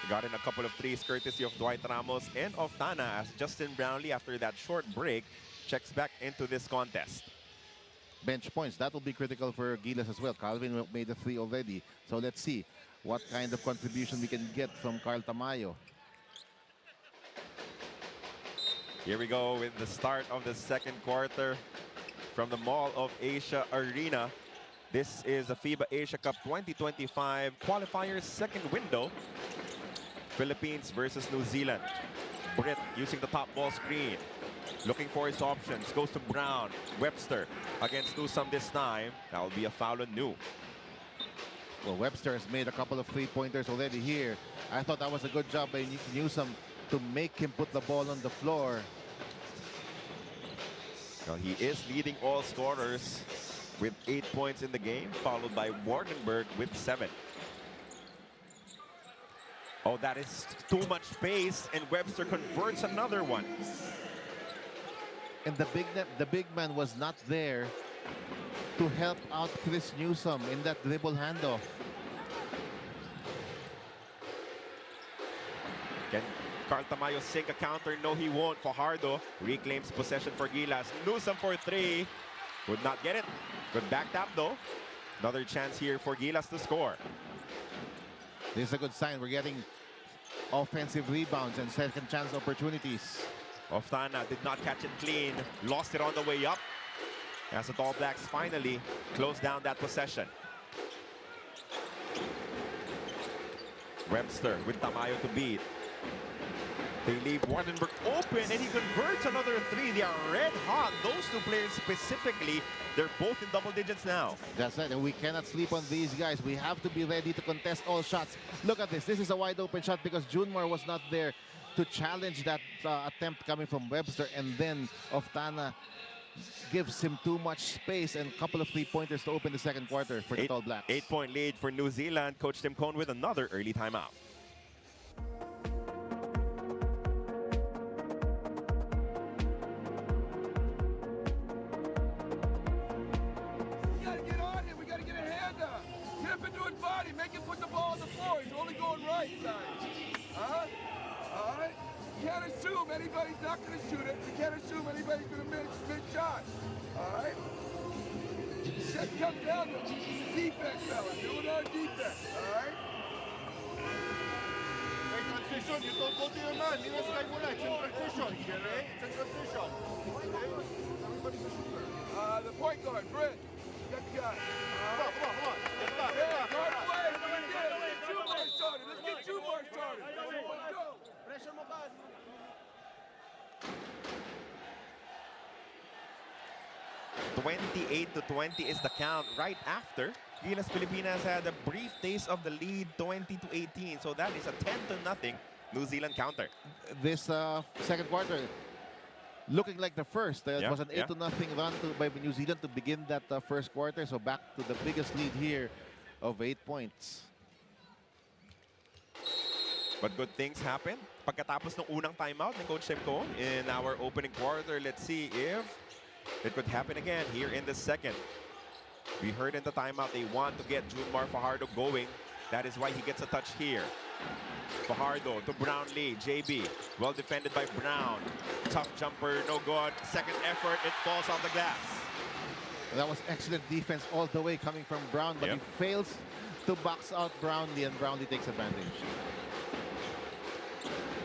Got in a couple of threes courtesy of Dwight Ramos and Oftana as Justin Brownlee, after that short break, checks back into this contest. Bench points, that will be critical for Gilas as well. Calvin made a 3 already. So let's see what kind of contribution we can get from Carl Tamayo. Here we go with the start of the second quarter from the Mall of Asia Arena. This is the FIBA Asia Cup 2025 qualifiers second window. Philippines versus New Zealand. Brit using the top ball screen. Looking for his options. Goes to Brown. Webster against Newsome this time. That will be a foul on New. Well, Webster has made a couple of three-pointers already here. I thought that was a good job by Newsome to make him put the ball on the floor. Well, he is leading all scorers with 8 points in the game, followed by Wardenberg with 7. Oh, that is too much space, and Webster converts another one. And the big man was not there to help out Chris Newsome in that dribble handoff. Can Carl Tamayo sink a counter? No, he won't. Fajardo reclaims possession for Gilas. Newsome for 3. Would not get it. Good back tap, though. Another chance here for Gilas to score. This is a good sign. We're getting offensive rebounds and second chance opportunities. Oftana did not catch it clean. Lost it on the way up. As the All Blacks finally close down that possession. Webster with Tamayo to beat. They leave Wardenberg open, and he converts another 3. They are red hot. Those two players specifically, they're both in double digits now. That's right, and we cannot sleep on these guys. We have to be ready to contest all shots. Look at this. This is a wide open shot because Junmar was not there to challenge that attempt coming from Webster, and then Oftana gives him too much space and a couple of three-pointers to open the second quarter for the All Blacks. 8-point lead for New Zealand. Coach Tim Cohn with another early timeout. We gotta get on it. We gotta get a hand up. Get up into his body. Make him put the ball on the floor. He's only going right side. Huh? All right? You can't assume anybody's not going to shoot it. You can't assume anybody's going to miss shots. All right? Shit comes down to defense, fella. Doing our defense. All right? Hey, transition, you don't go to your man. Mira Sky Mula, it's in transition. Okay? It's in transition. Everybody's a shooter. The point guard, Britt. That guy. Come on. Get back. Yeah, guard away. Let's get Jumar started. Let's get Jumar started. Let's go. Pressure mo ka. 28-20 is the count right after Gilas Pilipinas had a brief taste of the lead, 20-18. So that is a 10-0 New Zealand counter. This second quarter looking like the first. It was an 8-0 run by New Zealand to begin that first quarter. So back to the biggest lead here of 8 points. But good things happen. Pagkatapos ng unang timeout ng Coach Tim Cohn in our opening quarter, let's see if it could happen again here in the second. We heard in the timeout they want to get Junmar Fajardo going. That is why he gets a touch here. Fajardo to Brownlee. JB, well defended by Brown. Tough jumper, no good. Second effort, it falls off the glass. That was excellent defense all the way coming from Brown, but he fails to box out Brownlee, and Brownlee takes advantage.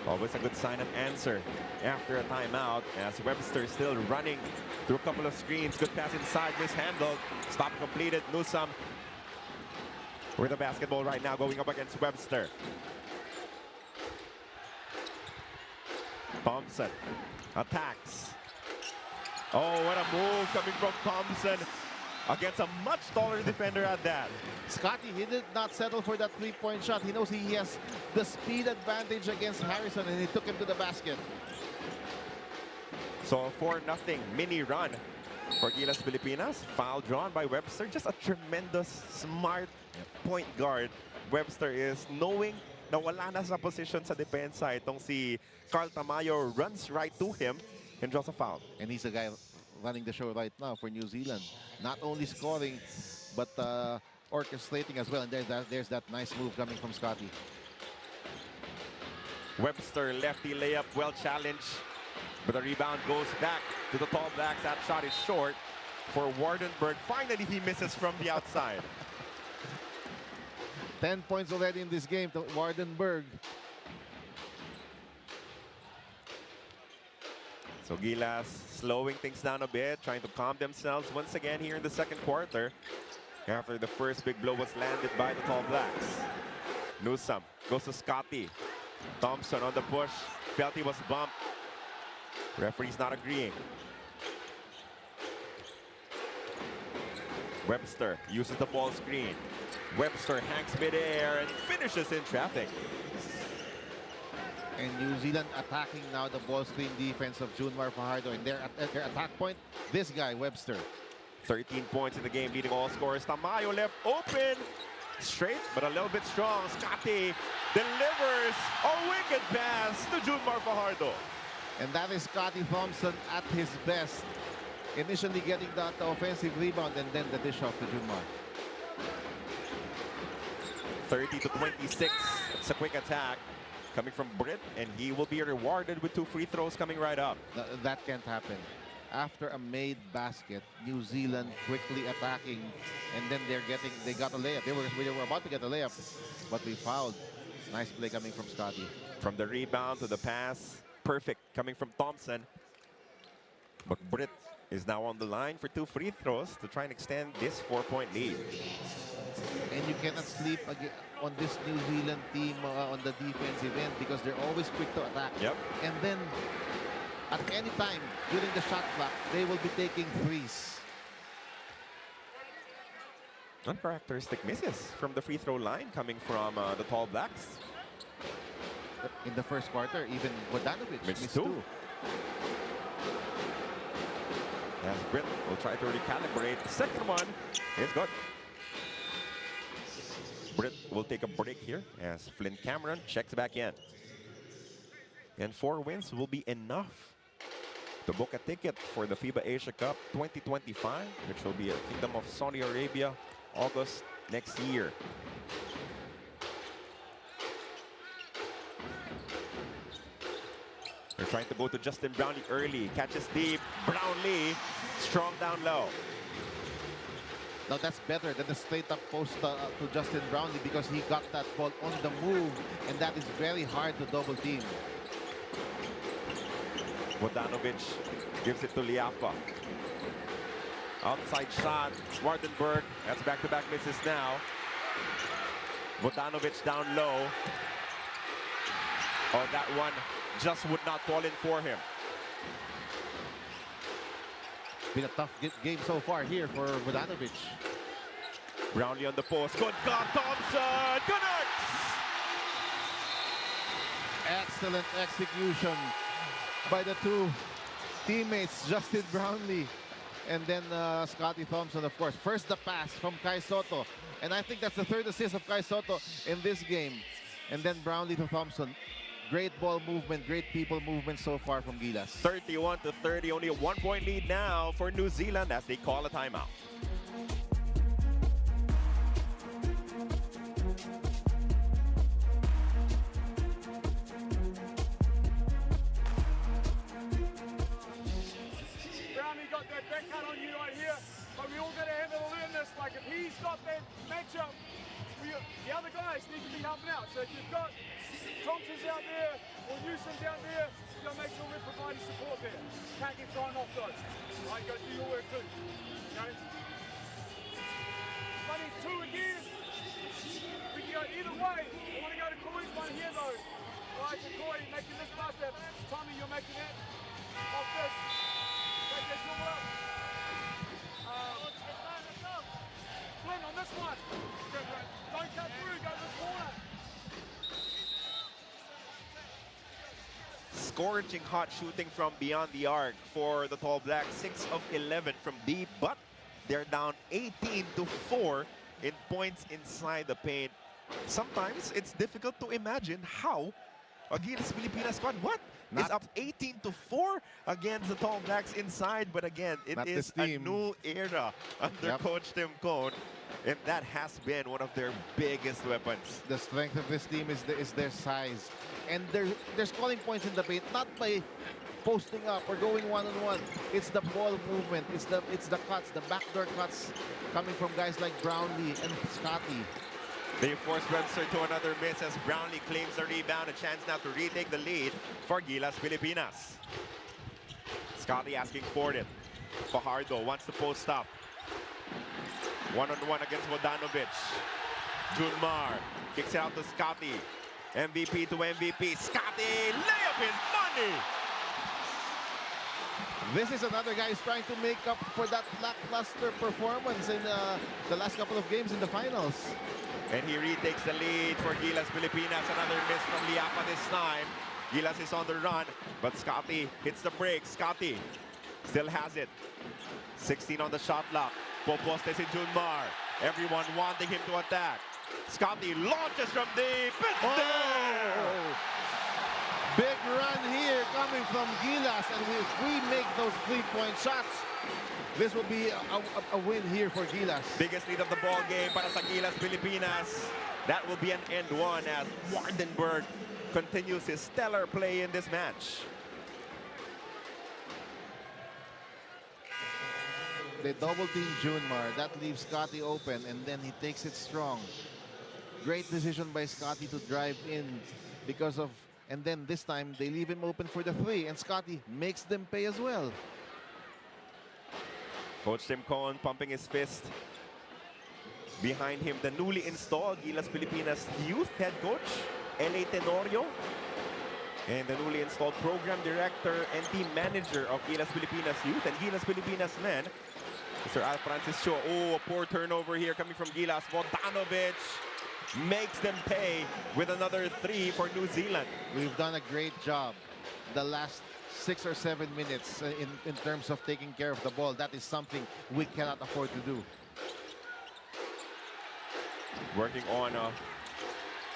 Always a good sign of answer after a timeout, as Webster still running through a couple of screens. Good pass inside, mishandled. Stop completed. Newsome with the basketball right now, going up against Webster. Thompson attacks. Oh, what a move coming from Thompson against a much taller defender at that. Scotty, he did not settle for that three-point shot. He knows he has the speed advantage against Harrison, and he took him to the basket. So a 4-0 mini run for Gilas Pilipinas. Foul drawn by Webster. Just a tremendous, smart point guard. Webster is knowing na wala na sa position sa depensa. Itong si Carl Tamayo runs right to him and draws a foul. And he's the guy running the show right now for New Zealand. Not only scoring, but orchestrating as well. And there's that nice move coming from Scotty. Webster lefty layup, well challenged. But the rebound goes back to the Tall Blacks. That shot is short for Wardenberg. Finally, he misses from the outside. 10 points already in this game to Wardenberg. So Gilas slowing things down a bit, trying to calm themselves once again here in the second quarter. After the first big blow was landed by the Tall Blacks. Newsome goes to Scotty. Thompson on the push. Felt he was bumped. Referee's not agreeing. Webster uses the ball screen. Webster hangs midair and finishes in traffic. And New Zealand attacking now the ball screen defense of Junmar Fajardo. And their attack point, this guy, Webster. 13 points in the game, leading all scorers. Tamayo left open. Straight, but a little bit strong. Scotty delivers a wicked pass to Junmar Fajardo. And that is Scotty Thompson at his best. Initially getting that offensive rebound and then the dish off to Junmar. 30-26. It's a quick attack coming from Britt, and he will be rewarded with 2 free throws coming right up. That can't happen. After a made basket, New Zealand quickly attacking, and then they got a layup. They were about to get a layup, but we fouled. Nice play coming from Scotty. From the rebound to the pass, perfect coming from Thompson. But Britt is now on the line for 2 free throws to try and extend this 4-point lead. And you cannot sleep on this New Zealand team on the defensive end because they're always quick to attack. Yep. And then at any time during the shot clock, they will be taking threes. Uncharacteristic misses from the free throw line coming from the Tall Blacks. In the first quarter, even Vodanovic missed 2. 2. As Britt will try to recalibrate. The second one is good. Britt will take a break here as Flynn Cameron checks back in. And 4 wins will be enough to book a ticket for the FIBA Asia Cup 2025, which will be at Kingdom of Saudi Arabia, August next year. They're trying to go to Justin Brownlee early. Catches deep. Brownlee strong down low. Now that's better than the straight up post to Justin Brownlee because he got that ball on the move, and that is very hard to double team. Vodanovic gives it to Liafa. Outside shot. Swartenberg. That's back-to-back misses now. Vodanovic down low. Oh, that one just would not fall in for him. Been a tough game so far here for Vodanovic. Brownlee on the post. Good God, Thompson connects! Excellent execution by the 2 teammates, Justin Brownlee and then Scotty Thompson, of course. First the pass from Kai Soto, and I think that's the 3rd assist of Kai Soto in this game. And then Brownlee to Thompson. Great ball movement, great people movement so far from Gilas. 31-30, only a 1-point lead now for New Zealand as they call a timeout. Brownlee got that backcut on you right here, but we all got to have an awareness. Like if he's got that matchup, the other guys need to be helping out. So if you've got Thompson's out there or Newsom's out there, you got to make sure we're providing support there. Can't get thrown off those. Right, go do your work too. Okay? Running 2 again. We can go either way. I want to go to Corey's one here though. Right, so Corey making this pass there. Tommy, you're making that. Off this. Take that dribble up. Flynn on this one. Don't cut through, go to the corner. Scorching hot shooting from beyond the arc for the Tall Blacks. 6 of 11 from deep, but they're down 18-4 in points inside the paint. Sometimes it's difficult to imagine how a GILAS Pilipinas squad, is up 18-4 against the Tall Blacks inside. But again, it is a new era under Coach Tim Cone, and that has been one of their biggest weapons. The strength of this team is their size. And they're scoring points in the paint, not by posting up or going one-on-one. It's the ball movement. It's the cuts, the backdoor cuts coming from guys like Brownlee and Scotty. They force Webster to another miss as Brownlee claims the rebound. A chance now to retake the lead for GILAS Pilipinas. Scotty asking for it. Fajardo wants to post up. One-on-one against Vodanovic. Junmar kicks it out to Scotty. MVP to MVP. Scotty, layup is money. This is another guy who's trying to make up for that lackluster performance in the last couple of games in the finals. And he retakes the lead for Gilas Pilipinas. Another miss from Liapa this time. Gilas is on the run, but Scotty hits the break. Scotty still has it. 16 on the shot clock. Popostes in Junmar. Everyone wanting him to attack. Scotty launches from deep. It's there! Big run here coming from Gilas, and if we make those three-point shots, this will be a win here for Gilas. Biggest lead of the ball game para sa Gilas Pilipinas. That will be an end one as Wardenberg continues his stellar play in this match. They double team Junmar. That leaves Scotty open, and then he takes it strong. Great decision by Scotty to drive in because of, and then this time they leave him open for the three, and Scotty makes them pay as well. Coach Tim Cohn pumping his fist. Behind him, the newly installed Gilas Pilipinas youth head coach, L.A. Tenorio. And the newly installed program director and team manager of Gilas Pilipinas youth and Gilas Pilipinas men, Mr. Al Francisco. Oh, a poor turnover here coming from Gilas. Vodanovic makes them pay with another three for New Zealand. We've done a great job the last 6 or 7 minutes in terms of taking care of the ball. That is something we cannot afford to do. Working on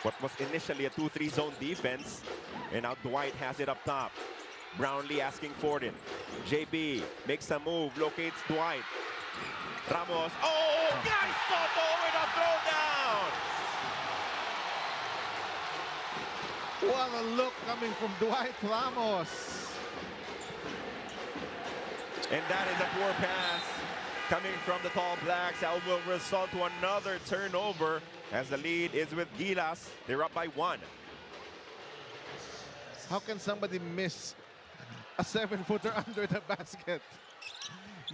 what was initially a 2-3 zone defense. And now Dwight has it up top. Brownlee asking for it. JB makes a move, locates Dwight. Ramos. Oh, Guy Soto with a throwdown. What a look coming from Dwight Ramos. And that is a poor pass coming from the Tall Blacks. That will result to another turnover as the lead is with Gilas. They're up by 1. How can somebody miss a 7-footer under the basket?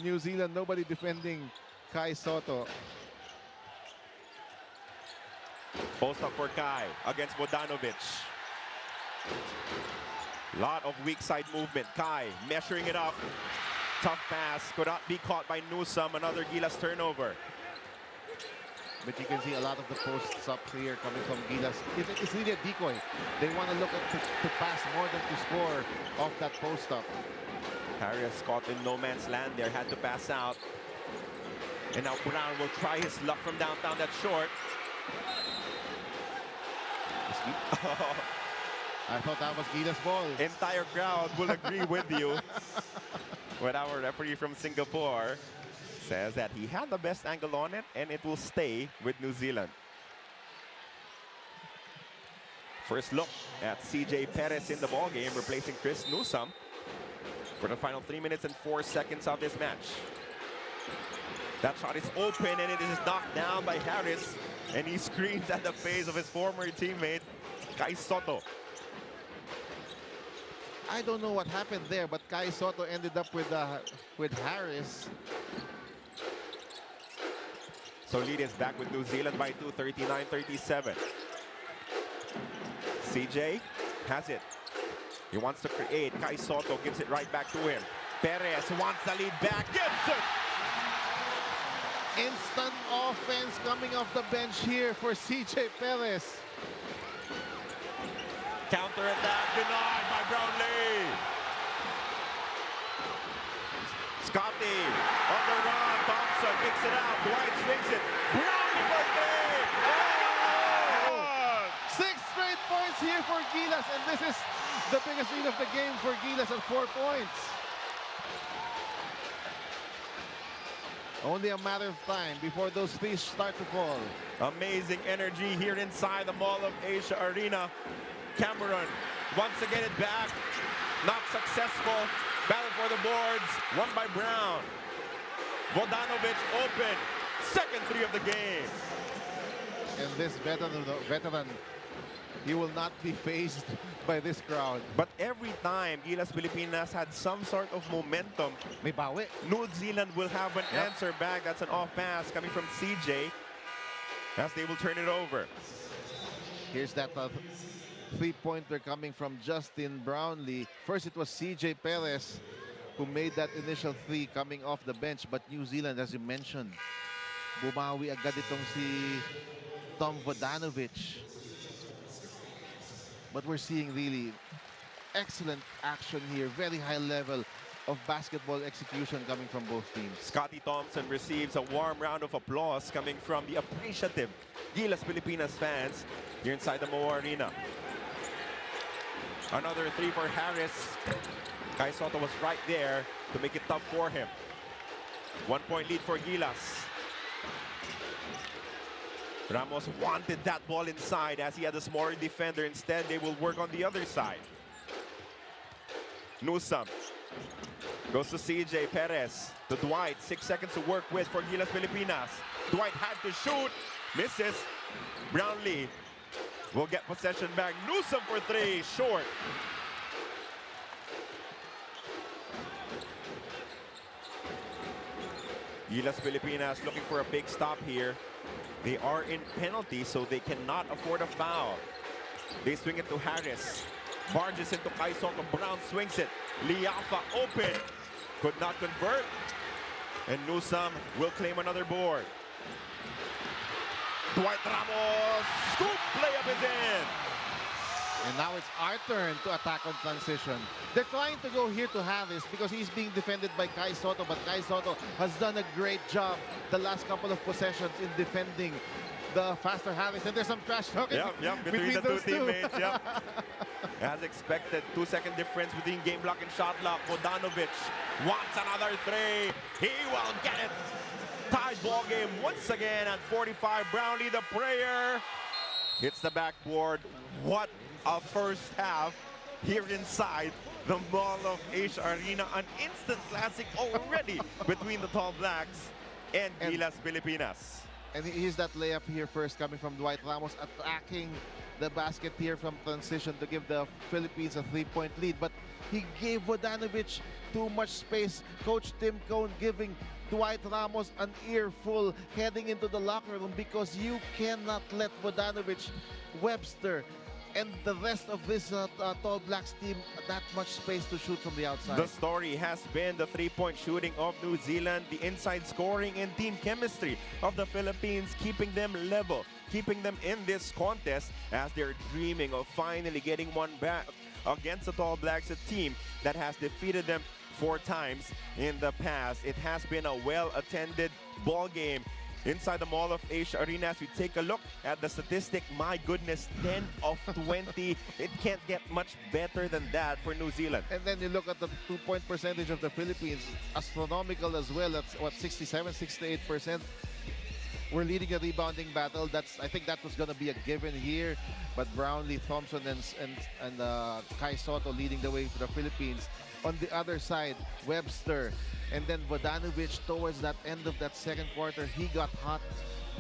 New Zealand, nobody defending Kai Soto. Post up for Kai against Vodanovic. Lot of weak side movement. Kai measuring it up. Tough pass. Could not be caught by Newsome. Another Gilas turnover. But you can see a lot of the posts up here coming from Gilas. It's really a decoy. They want to look at to pass more than to score off that post up. Harris caught in no man's land there. Had to pass out. And now Brown will try his luck from downtown. That's short. I thought that was Gilas' ball. Entire crowd will agree with you. But our referee from Singapore says that he had the best angle on it and it will stay with New Zealand. First look at CJ Perez in the ball game, replacing Chris Newsome for the final 3 minutes and 4 seconds of this match. That shot is open and it is knocked down by Harris, and he screams at the face of his former teammate, Kai Soto. I don't know what happened there, but Kai Soto ended up with Harris. So lead is back with New Zealand by 2, 39-37. CJ has it. He wants to create. Kai Soto gives it right back to him. Perez wants the lead back. Gives it! Instant offense coming off the bench here for CJ Perez. Counter-attack denied by Brownlee. Scotty on the run. Thompson kicks it out. Dwight swings it. Brownlee for 3. Oh! 6 straight points here for Gilas, and this is the biggest lead of the game for Gilas at 4 points. Only a matter of time before those threes start to fall. Amazing energy here inside the Mall of Asia Arena. Cameron wants to get it back. Not successful. Battle for the boards. Won by Brown. Vodanovic open. Second three of the game. And this veteran, he will not be fazed by this crowd. But every time Gilas Pilipinas had some sort of momentum, May bawi. New Zealand will have an answer back. That's an off pass coming from CJ as they will turn it over. Here's that three-pointer coming from Justin Brownlee. First, it was CJ Perez who made that initial three coming off the bench. But New Zealand, as you mentioned, bumawi agad itong si Tom Vodanovic. But we're seeing really excellent action here. Very high level of basketball execution coming from both teams. Scotty Thompson receives a warm round of applause coming from the appreciative Gilas Pilipinas fans here inside the Mo Arena. Another three for Harris. Kai Soto was right there to make it tough for him. 1 point lead for Gilas. Ramos wanted that ball inside as he had a smaller defender. Instead, they will work on the other side. Newsome goes to CJ Perez. To Dwight, 6 seconds to work with for Gilas Pilipinas. Dwight had to shoot, misses. Brownlee will get possession back. Newsome for three, short. Gilas Pilipinas looking for a big stop here. They are in penalty, so they cannot afford a foul. They swing it to Harris. Barges into Kai Soto. Brown swings it. Liafa open. Could not convert. And Newsome will claim another board. Dwight Ramos. Scoop layup is in. And now it's our turn to attack on transition. They're trying to go here to Harris because he's being defended by Kai Soto, but Kai Soto has done a great job the last couple of possessions in defending the faster Harris. And there's some trash talking between the two teammates. As expected, 2-second difference between game block and shot block. Vodanovic wants another three. He will get it. Tied ball game once again at 45. Brownlee, the prayer, hits the backboard. What a first half here inside the Mall of Asia Arena. An instant classic already between the Tall Blacks and Gilas Pilipinas. And here's that layup here first coming from Dwight Ramos, attacking the basket here from transition to give the Philippines a 3-point lead. But he gave Vodanovic too much space. Coach Tim Cone giving Dwight Ramos an earful heading into the locker room because you cannot let Vodanovic, Webster, and the rest of this Tall Blacks team that much space to shoot from the outside. The story has been the three-point shooting of New Zealand, the inside scoring and team chemistry of the Philippines, keeping them level, keeping them in this contest as they're dreaming of finally getting one back against the Tall Blacks, a team that has defeated them 4 times in the past. It has been a well-attended ball game inside the Mall of Asia Arena. As we take a look at the statistic, my goodness, 10 of 20. It can't get much better than that for New Zealand. And then you look at the 2-point percentage of the Philippines, astronomical as well. That's what, 67, 68%. We're leading a rebounding battle. I think that was going to be a given here. But Brownlee, Thompson, and Kai Soto leading the way for the Philippines. On the other side, Webster, and then Vodanovic towards that end of that second quarter, he got hot.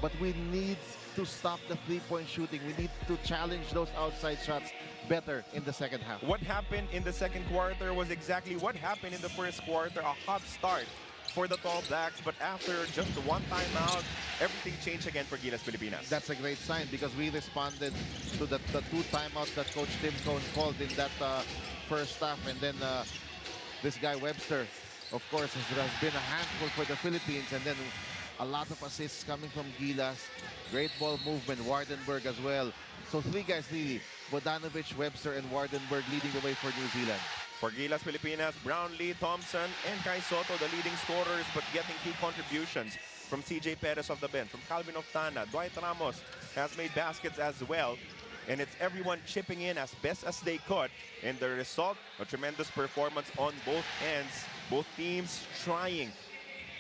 But we need to stop the three-point shooting. We need to challenge those outside shots better in the second half. What happened in the second quarter was exactly what happened in the first quarter. A hot start for the Tall Blacks, but after just one timeout, everything changed again for Gilas Pilipinas. That's a great sign because we responded to the 2 timeouts that Coach Tim Cone called in that first half, and then this guy Webster, of course, has been a handful for the Philippines, and then a lot of assists coming from Gilas. Great ball movement, Wardenberg as well. So 3 guys really, Vodanovic, Webster, and Wardenberg leading the way for New Zealand. For Gilas Pilipinas, Brownlee, Thompson, and Kai Soto, the leading scorers, but getting key contributions from CJ Perez off the bench, from Calvin Oftana. Dwight Ramos has made baskets as well. And it's everyone chipping in as best as they could. And the result, a tremendous performance on both ends. Both teams trying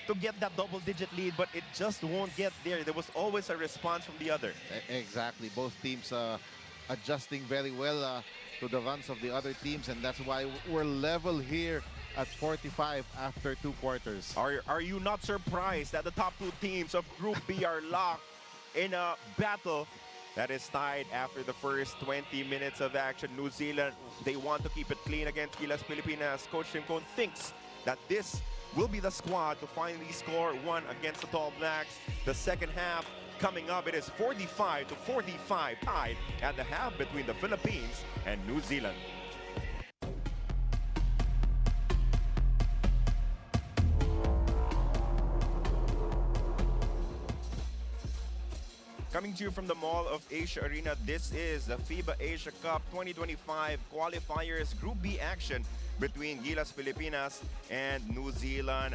to get that double-digit lead, but it just won't get there. There was always a response from the other. Exactly. Both teams adjusting very well to the runs of the other teams, and that's why we're level here at 45 after 2 quarters. Are you not surprised that the top 2 teams of Group B are locked in a battle that is tied after the first 20 minutes of action? New Zealand, they want to keep it clean against Gilas Pilipinas. Coach Tim Cone thinks that this will be the squad to finally score one against the Tall Blacks. The second half coming up. It is 45-45 tied at the half between the Philippines and New Zealand. Coming to you from the Mall of Asia Arena, this is the FIBA Asia Cup 2025 qualifiers Group B action between GILAS Pilipinas and New Zealand.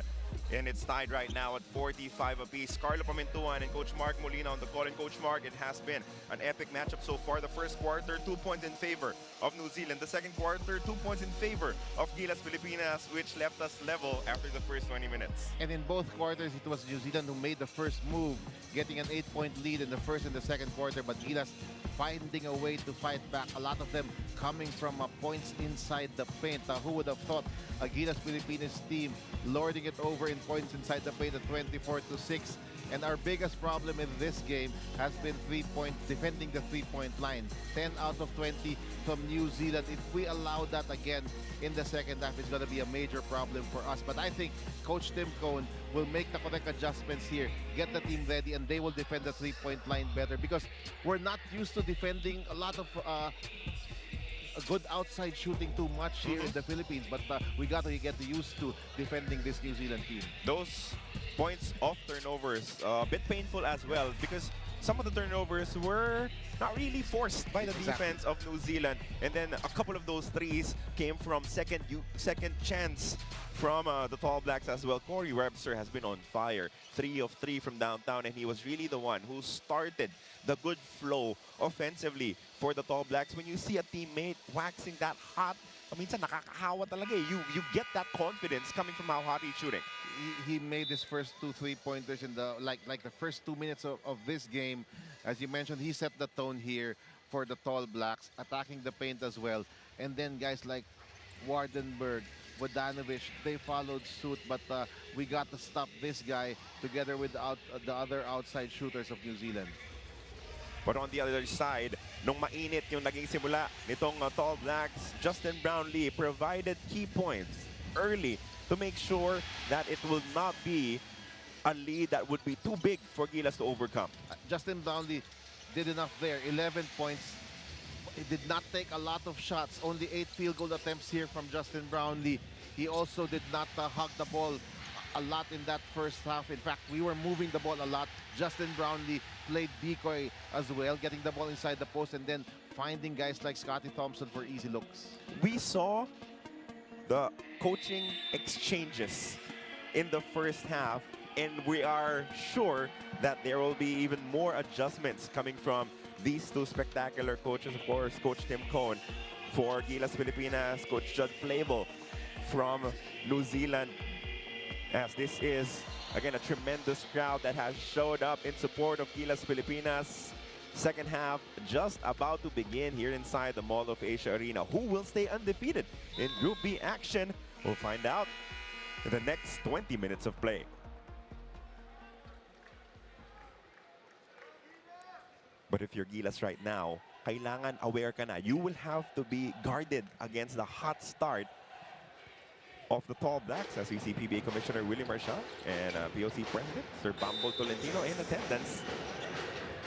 And it's tied right now at 45 apiece. Carlo Pamintuan and Coach Mark Molina on the call. And Coach Mark, it has been an epic matchup so far. The first quarter, 2 points in favor of New Zealand. The second quarter, 2 points in favor of GILAS Pilipinas, which left us level after the first 20 minutes. And in both quarters, it was New Zealand who made the first move, getting an 8-point lead in the first and the second quarter. But GILAS finding a way to fight back. A lot of them coming from points inside the paint. Who would have thought a GILAS Pilipinas team lording it over in points inside the paint at 24-6. And our biggest problem in this game has been defending the three-point line. 10 out of 20 from New Zealand. If we allow that again in the second half, it's going to be a major problem for us. But I think Coach Tim Cohn will make the correct adjustments here, get the team ready, and they will defend the three-point line better because we're not used to defending a lot of a good outside shooting too much here in the Philippines, but we got to get used to defending this New Zealand team. Those points off turnovers, a bit painful as well because some of the turnovers were not really forced by the defense of New Zealand. And then a couple of those threes came from second chance from the Tall Blacks as well. Corey Webster has been on fire. 3 of 3 from downtown, and he was really the one who started the good flow offensively for the Tall Blacks. When you see a teammate waxing that hot, minsan nakakahawa talaga eh. You get that confidence coming from how hot he's shooting. He made his first 2 3-pointers in the like the first 2 minutes of this game. As you mentioned, he set the tone here for the Tall Blacks, attacking the paint as well. And then guys like Wardenberg, Vodanovic, they followed suit, but we got to stop this guy together with the other outside shooters of New Zealand. But on the other side, nung mainit yung naging simula nitong Tall Blacks, Justin Brownlee provided key points early to make sure that it will not be a lead that would be too big for GILAS to overcome. Justin Brownlee did enough there, 11 points. He did not take a lot of shots, only 8 field goal attempts here from Justin Brownlee. He also did not hug the ball a lot in that first half. In fact, we were moving the ball a lot. Justin Brownlee played decoy as well, getting the ball inside the post and then finding guys like Scotty Thompson for easy looks. We saw the coaching exchanges in the first half, and we are sure that there will be even more adjustments coming from these two spectacular coaches. Of course, Coach Tim Cohn for GILAS Pilipinas, Coach Judd Flavel from New Zealand, as this is, again, a tremendous crowd that has showed up in support of GILAS Pilipinas. Second half just about to begin here inside the Mall of Asia Arena. Who will stay undefeated in Group B action? We'll find out in the next 20 minutes of play. But if you're GILAS right now, kailangan aware ka na. You will have to be guarded against the hot start of the Tall Blacks, as we see PBA Commissioner Willie Marchal and POC President Sir Bambol Tolentino in attendance.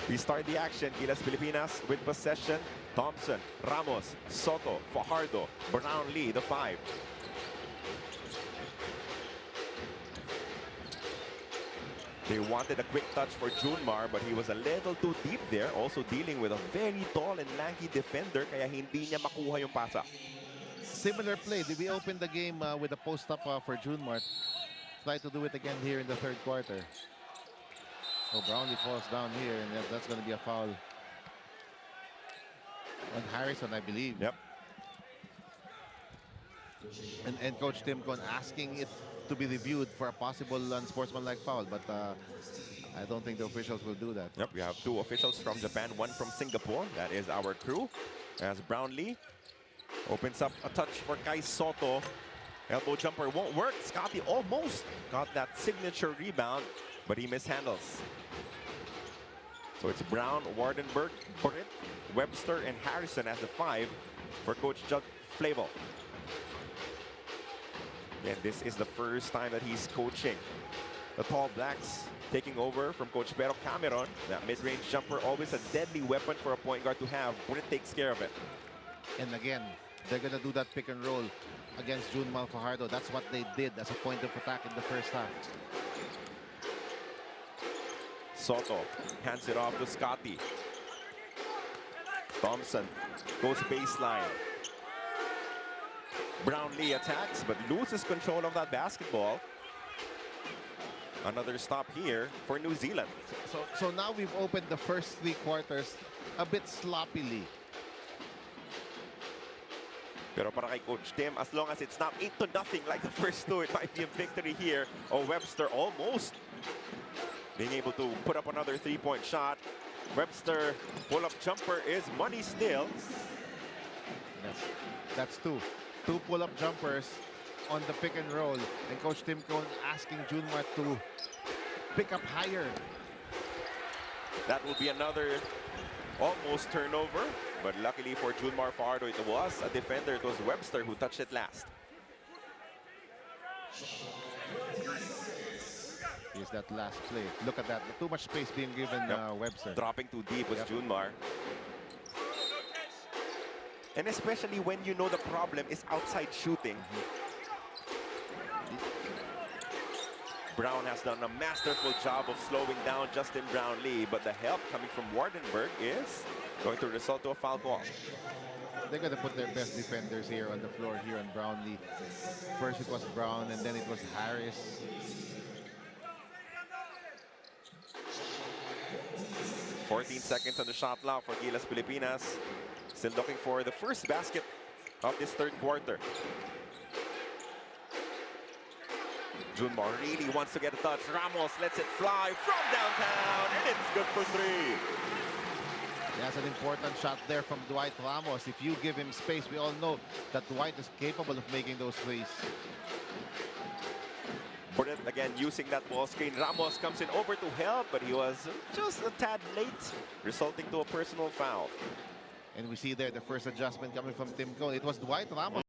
We start the action. GILAS Pilipinas with possession. Thompson, Ramos, Soto, Fajardo, Brownlee, the 5. They wanted a quick touch for Junmar, but he was a little too deep there. Also dealing with a very tall and lanky defender, kaya hindi niya makuha yung pasa. Similar play. Did we open the game with a post-up for Junmar? Try to do it again here in the third quarter. Oh, Brownlee falls down here, and that's going to be a foul on Harrison, I believe. Yep. And Coach Tim Cohn asking it to be reviewed for a possible unsportsmanlike foul, but I don't think the officials will do that. Yep, we have 2 officials from Japan, 1 from Singapore. That is our crew. As Brownlee opens up a touch for Kai Soto. Elbow jumper won't work. Scotty almost got that signature rebound, but he mishandles. So it's Brown, Wardenberg, Britt, Webster, and Harrison as the 5 for Coach Judd Flavel. And this is the first time that he's coaching The Tall Blacks taking over from Coach Pero Cameron. That mid-range jumper, always a deadly weapon for a point guard to have when it takes care of it. And again, they're going to do that pick and roll against Junmar Fajardo. That's what they did as a point of attack in the first half. Soto hands it off to Scotty. Thompson goes baseline. Brownlee attacks but loses control of that basketball. Another stop here for New Zealand. So now we've opened the first 3 quarters a bit sloppily. Pero para kay Coach Tim, as long as it's not 8-0 like the first 2, it might be a victory here. Oh, Webster almost being able to put up another 3-point shot. Webster pull-up jumper is money still. That's 2 pull-up jumpers on the pick and roll, and Coach Tim Cone asking Junmar to pick up higher. That will be another almost turnover, but luckily for Junmar Fajardo, it was a defender. It was Webster who touched it last. Here's that last play. Look at that. Too much space being given Webster. Dropping too deep was Junmar. And especially when you know the problem is outside shooting. Brown has done a masterful job of slowing down Justin Brownlee, but the help coming from Wardenberg is going to result to a foul ball. They're going to put their best defenders here on the floor here on Brownlee. First it was Brown, and then it was Harris. "14 seconds on the shot clock for Gilas Pilipinas. Still looking for the first basket of this third quarter. Junmar really wants to get a touch. Ramos lets it fly from downtown, and it's good for 3. That's an important shot there from Dwight Ramos. If you give him space, we all know that Dwight is capable of making those threes. Burnett again using that ball screen. Ramos comes in over to help, but he was just a tad late, resulting to a personal foul. And we see there the first adjustment coming from Tim Cone. It was Dwight Ramos.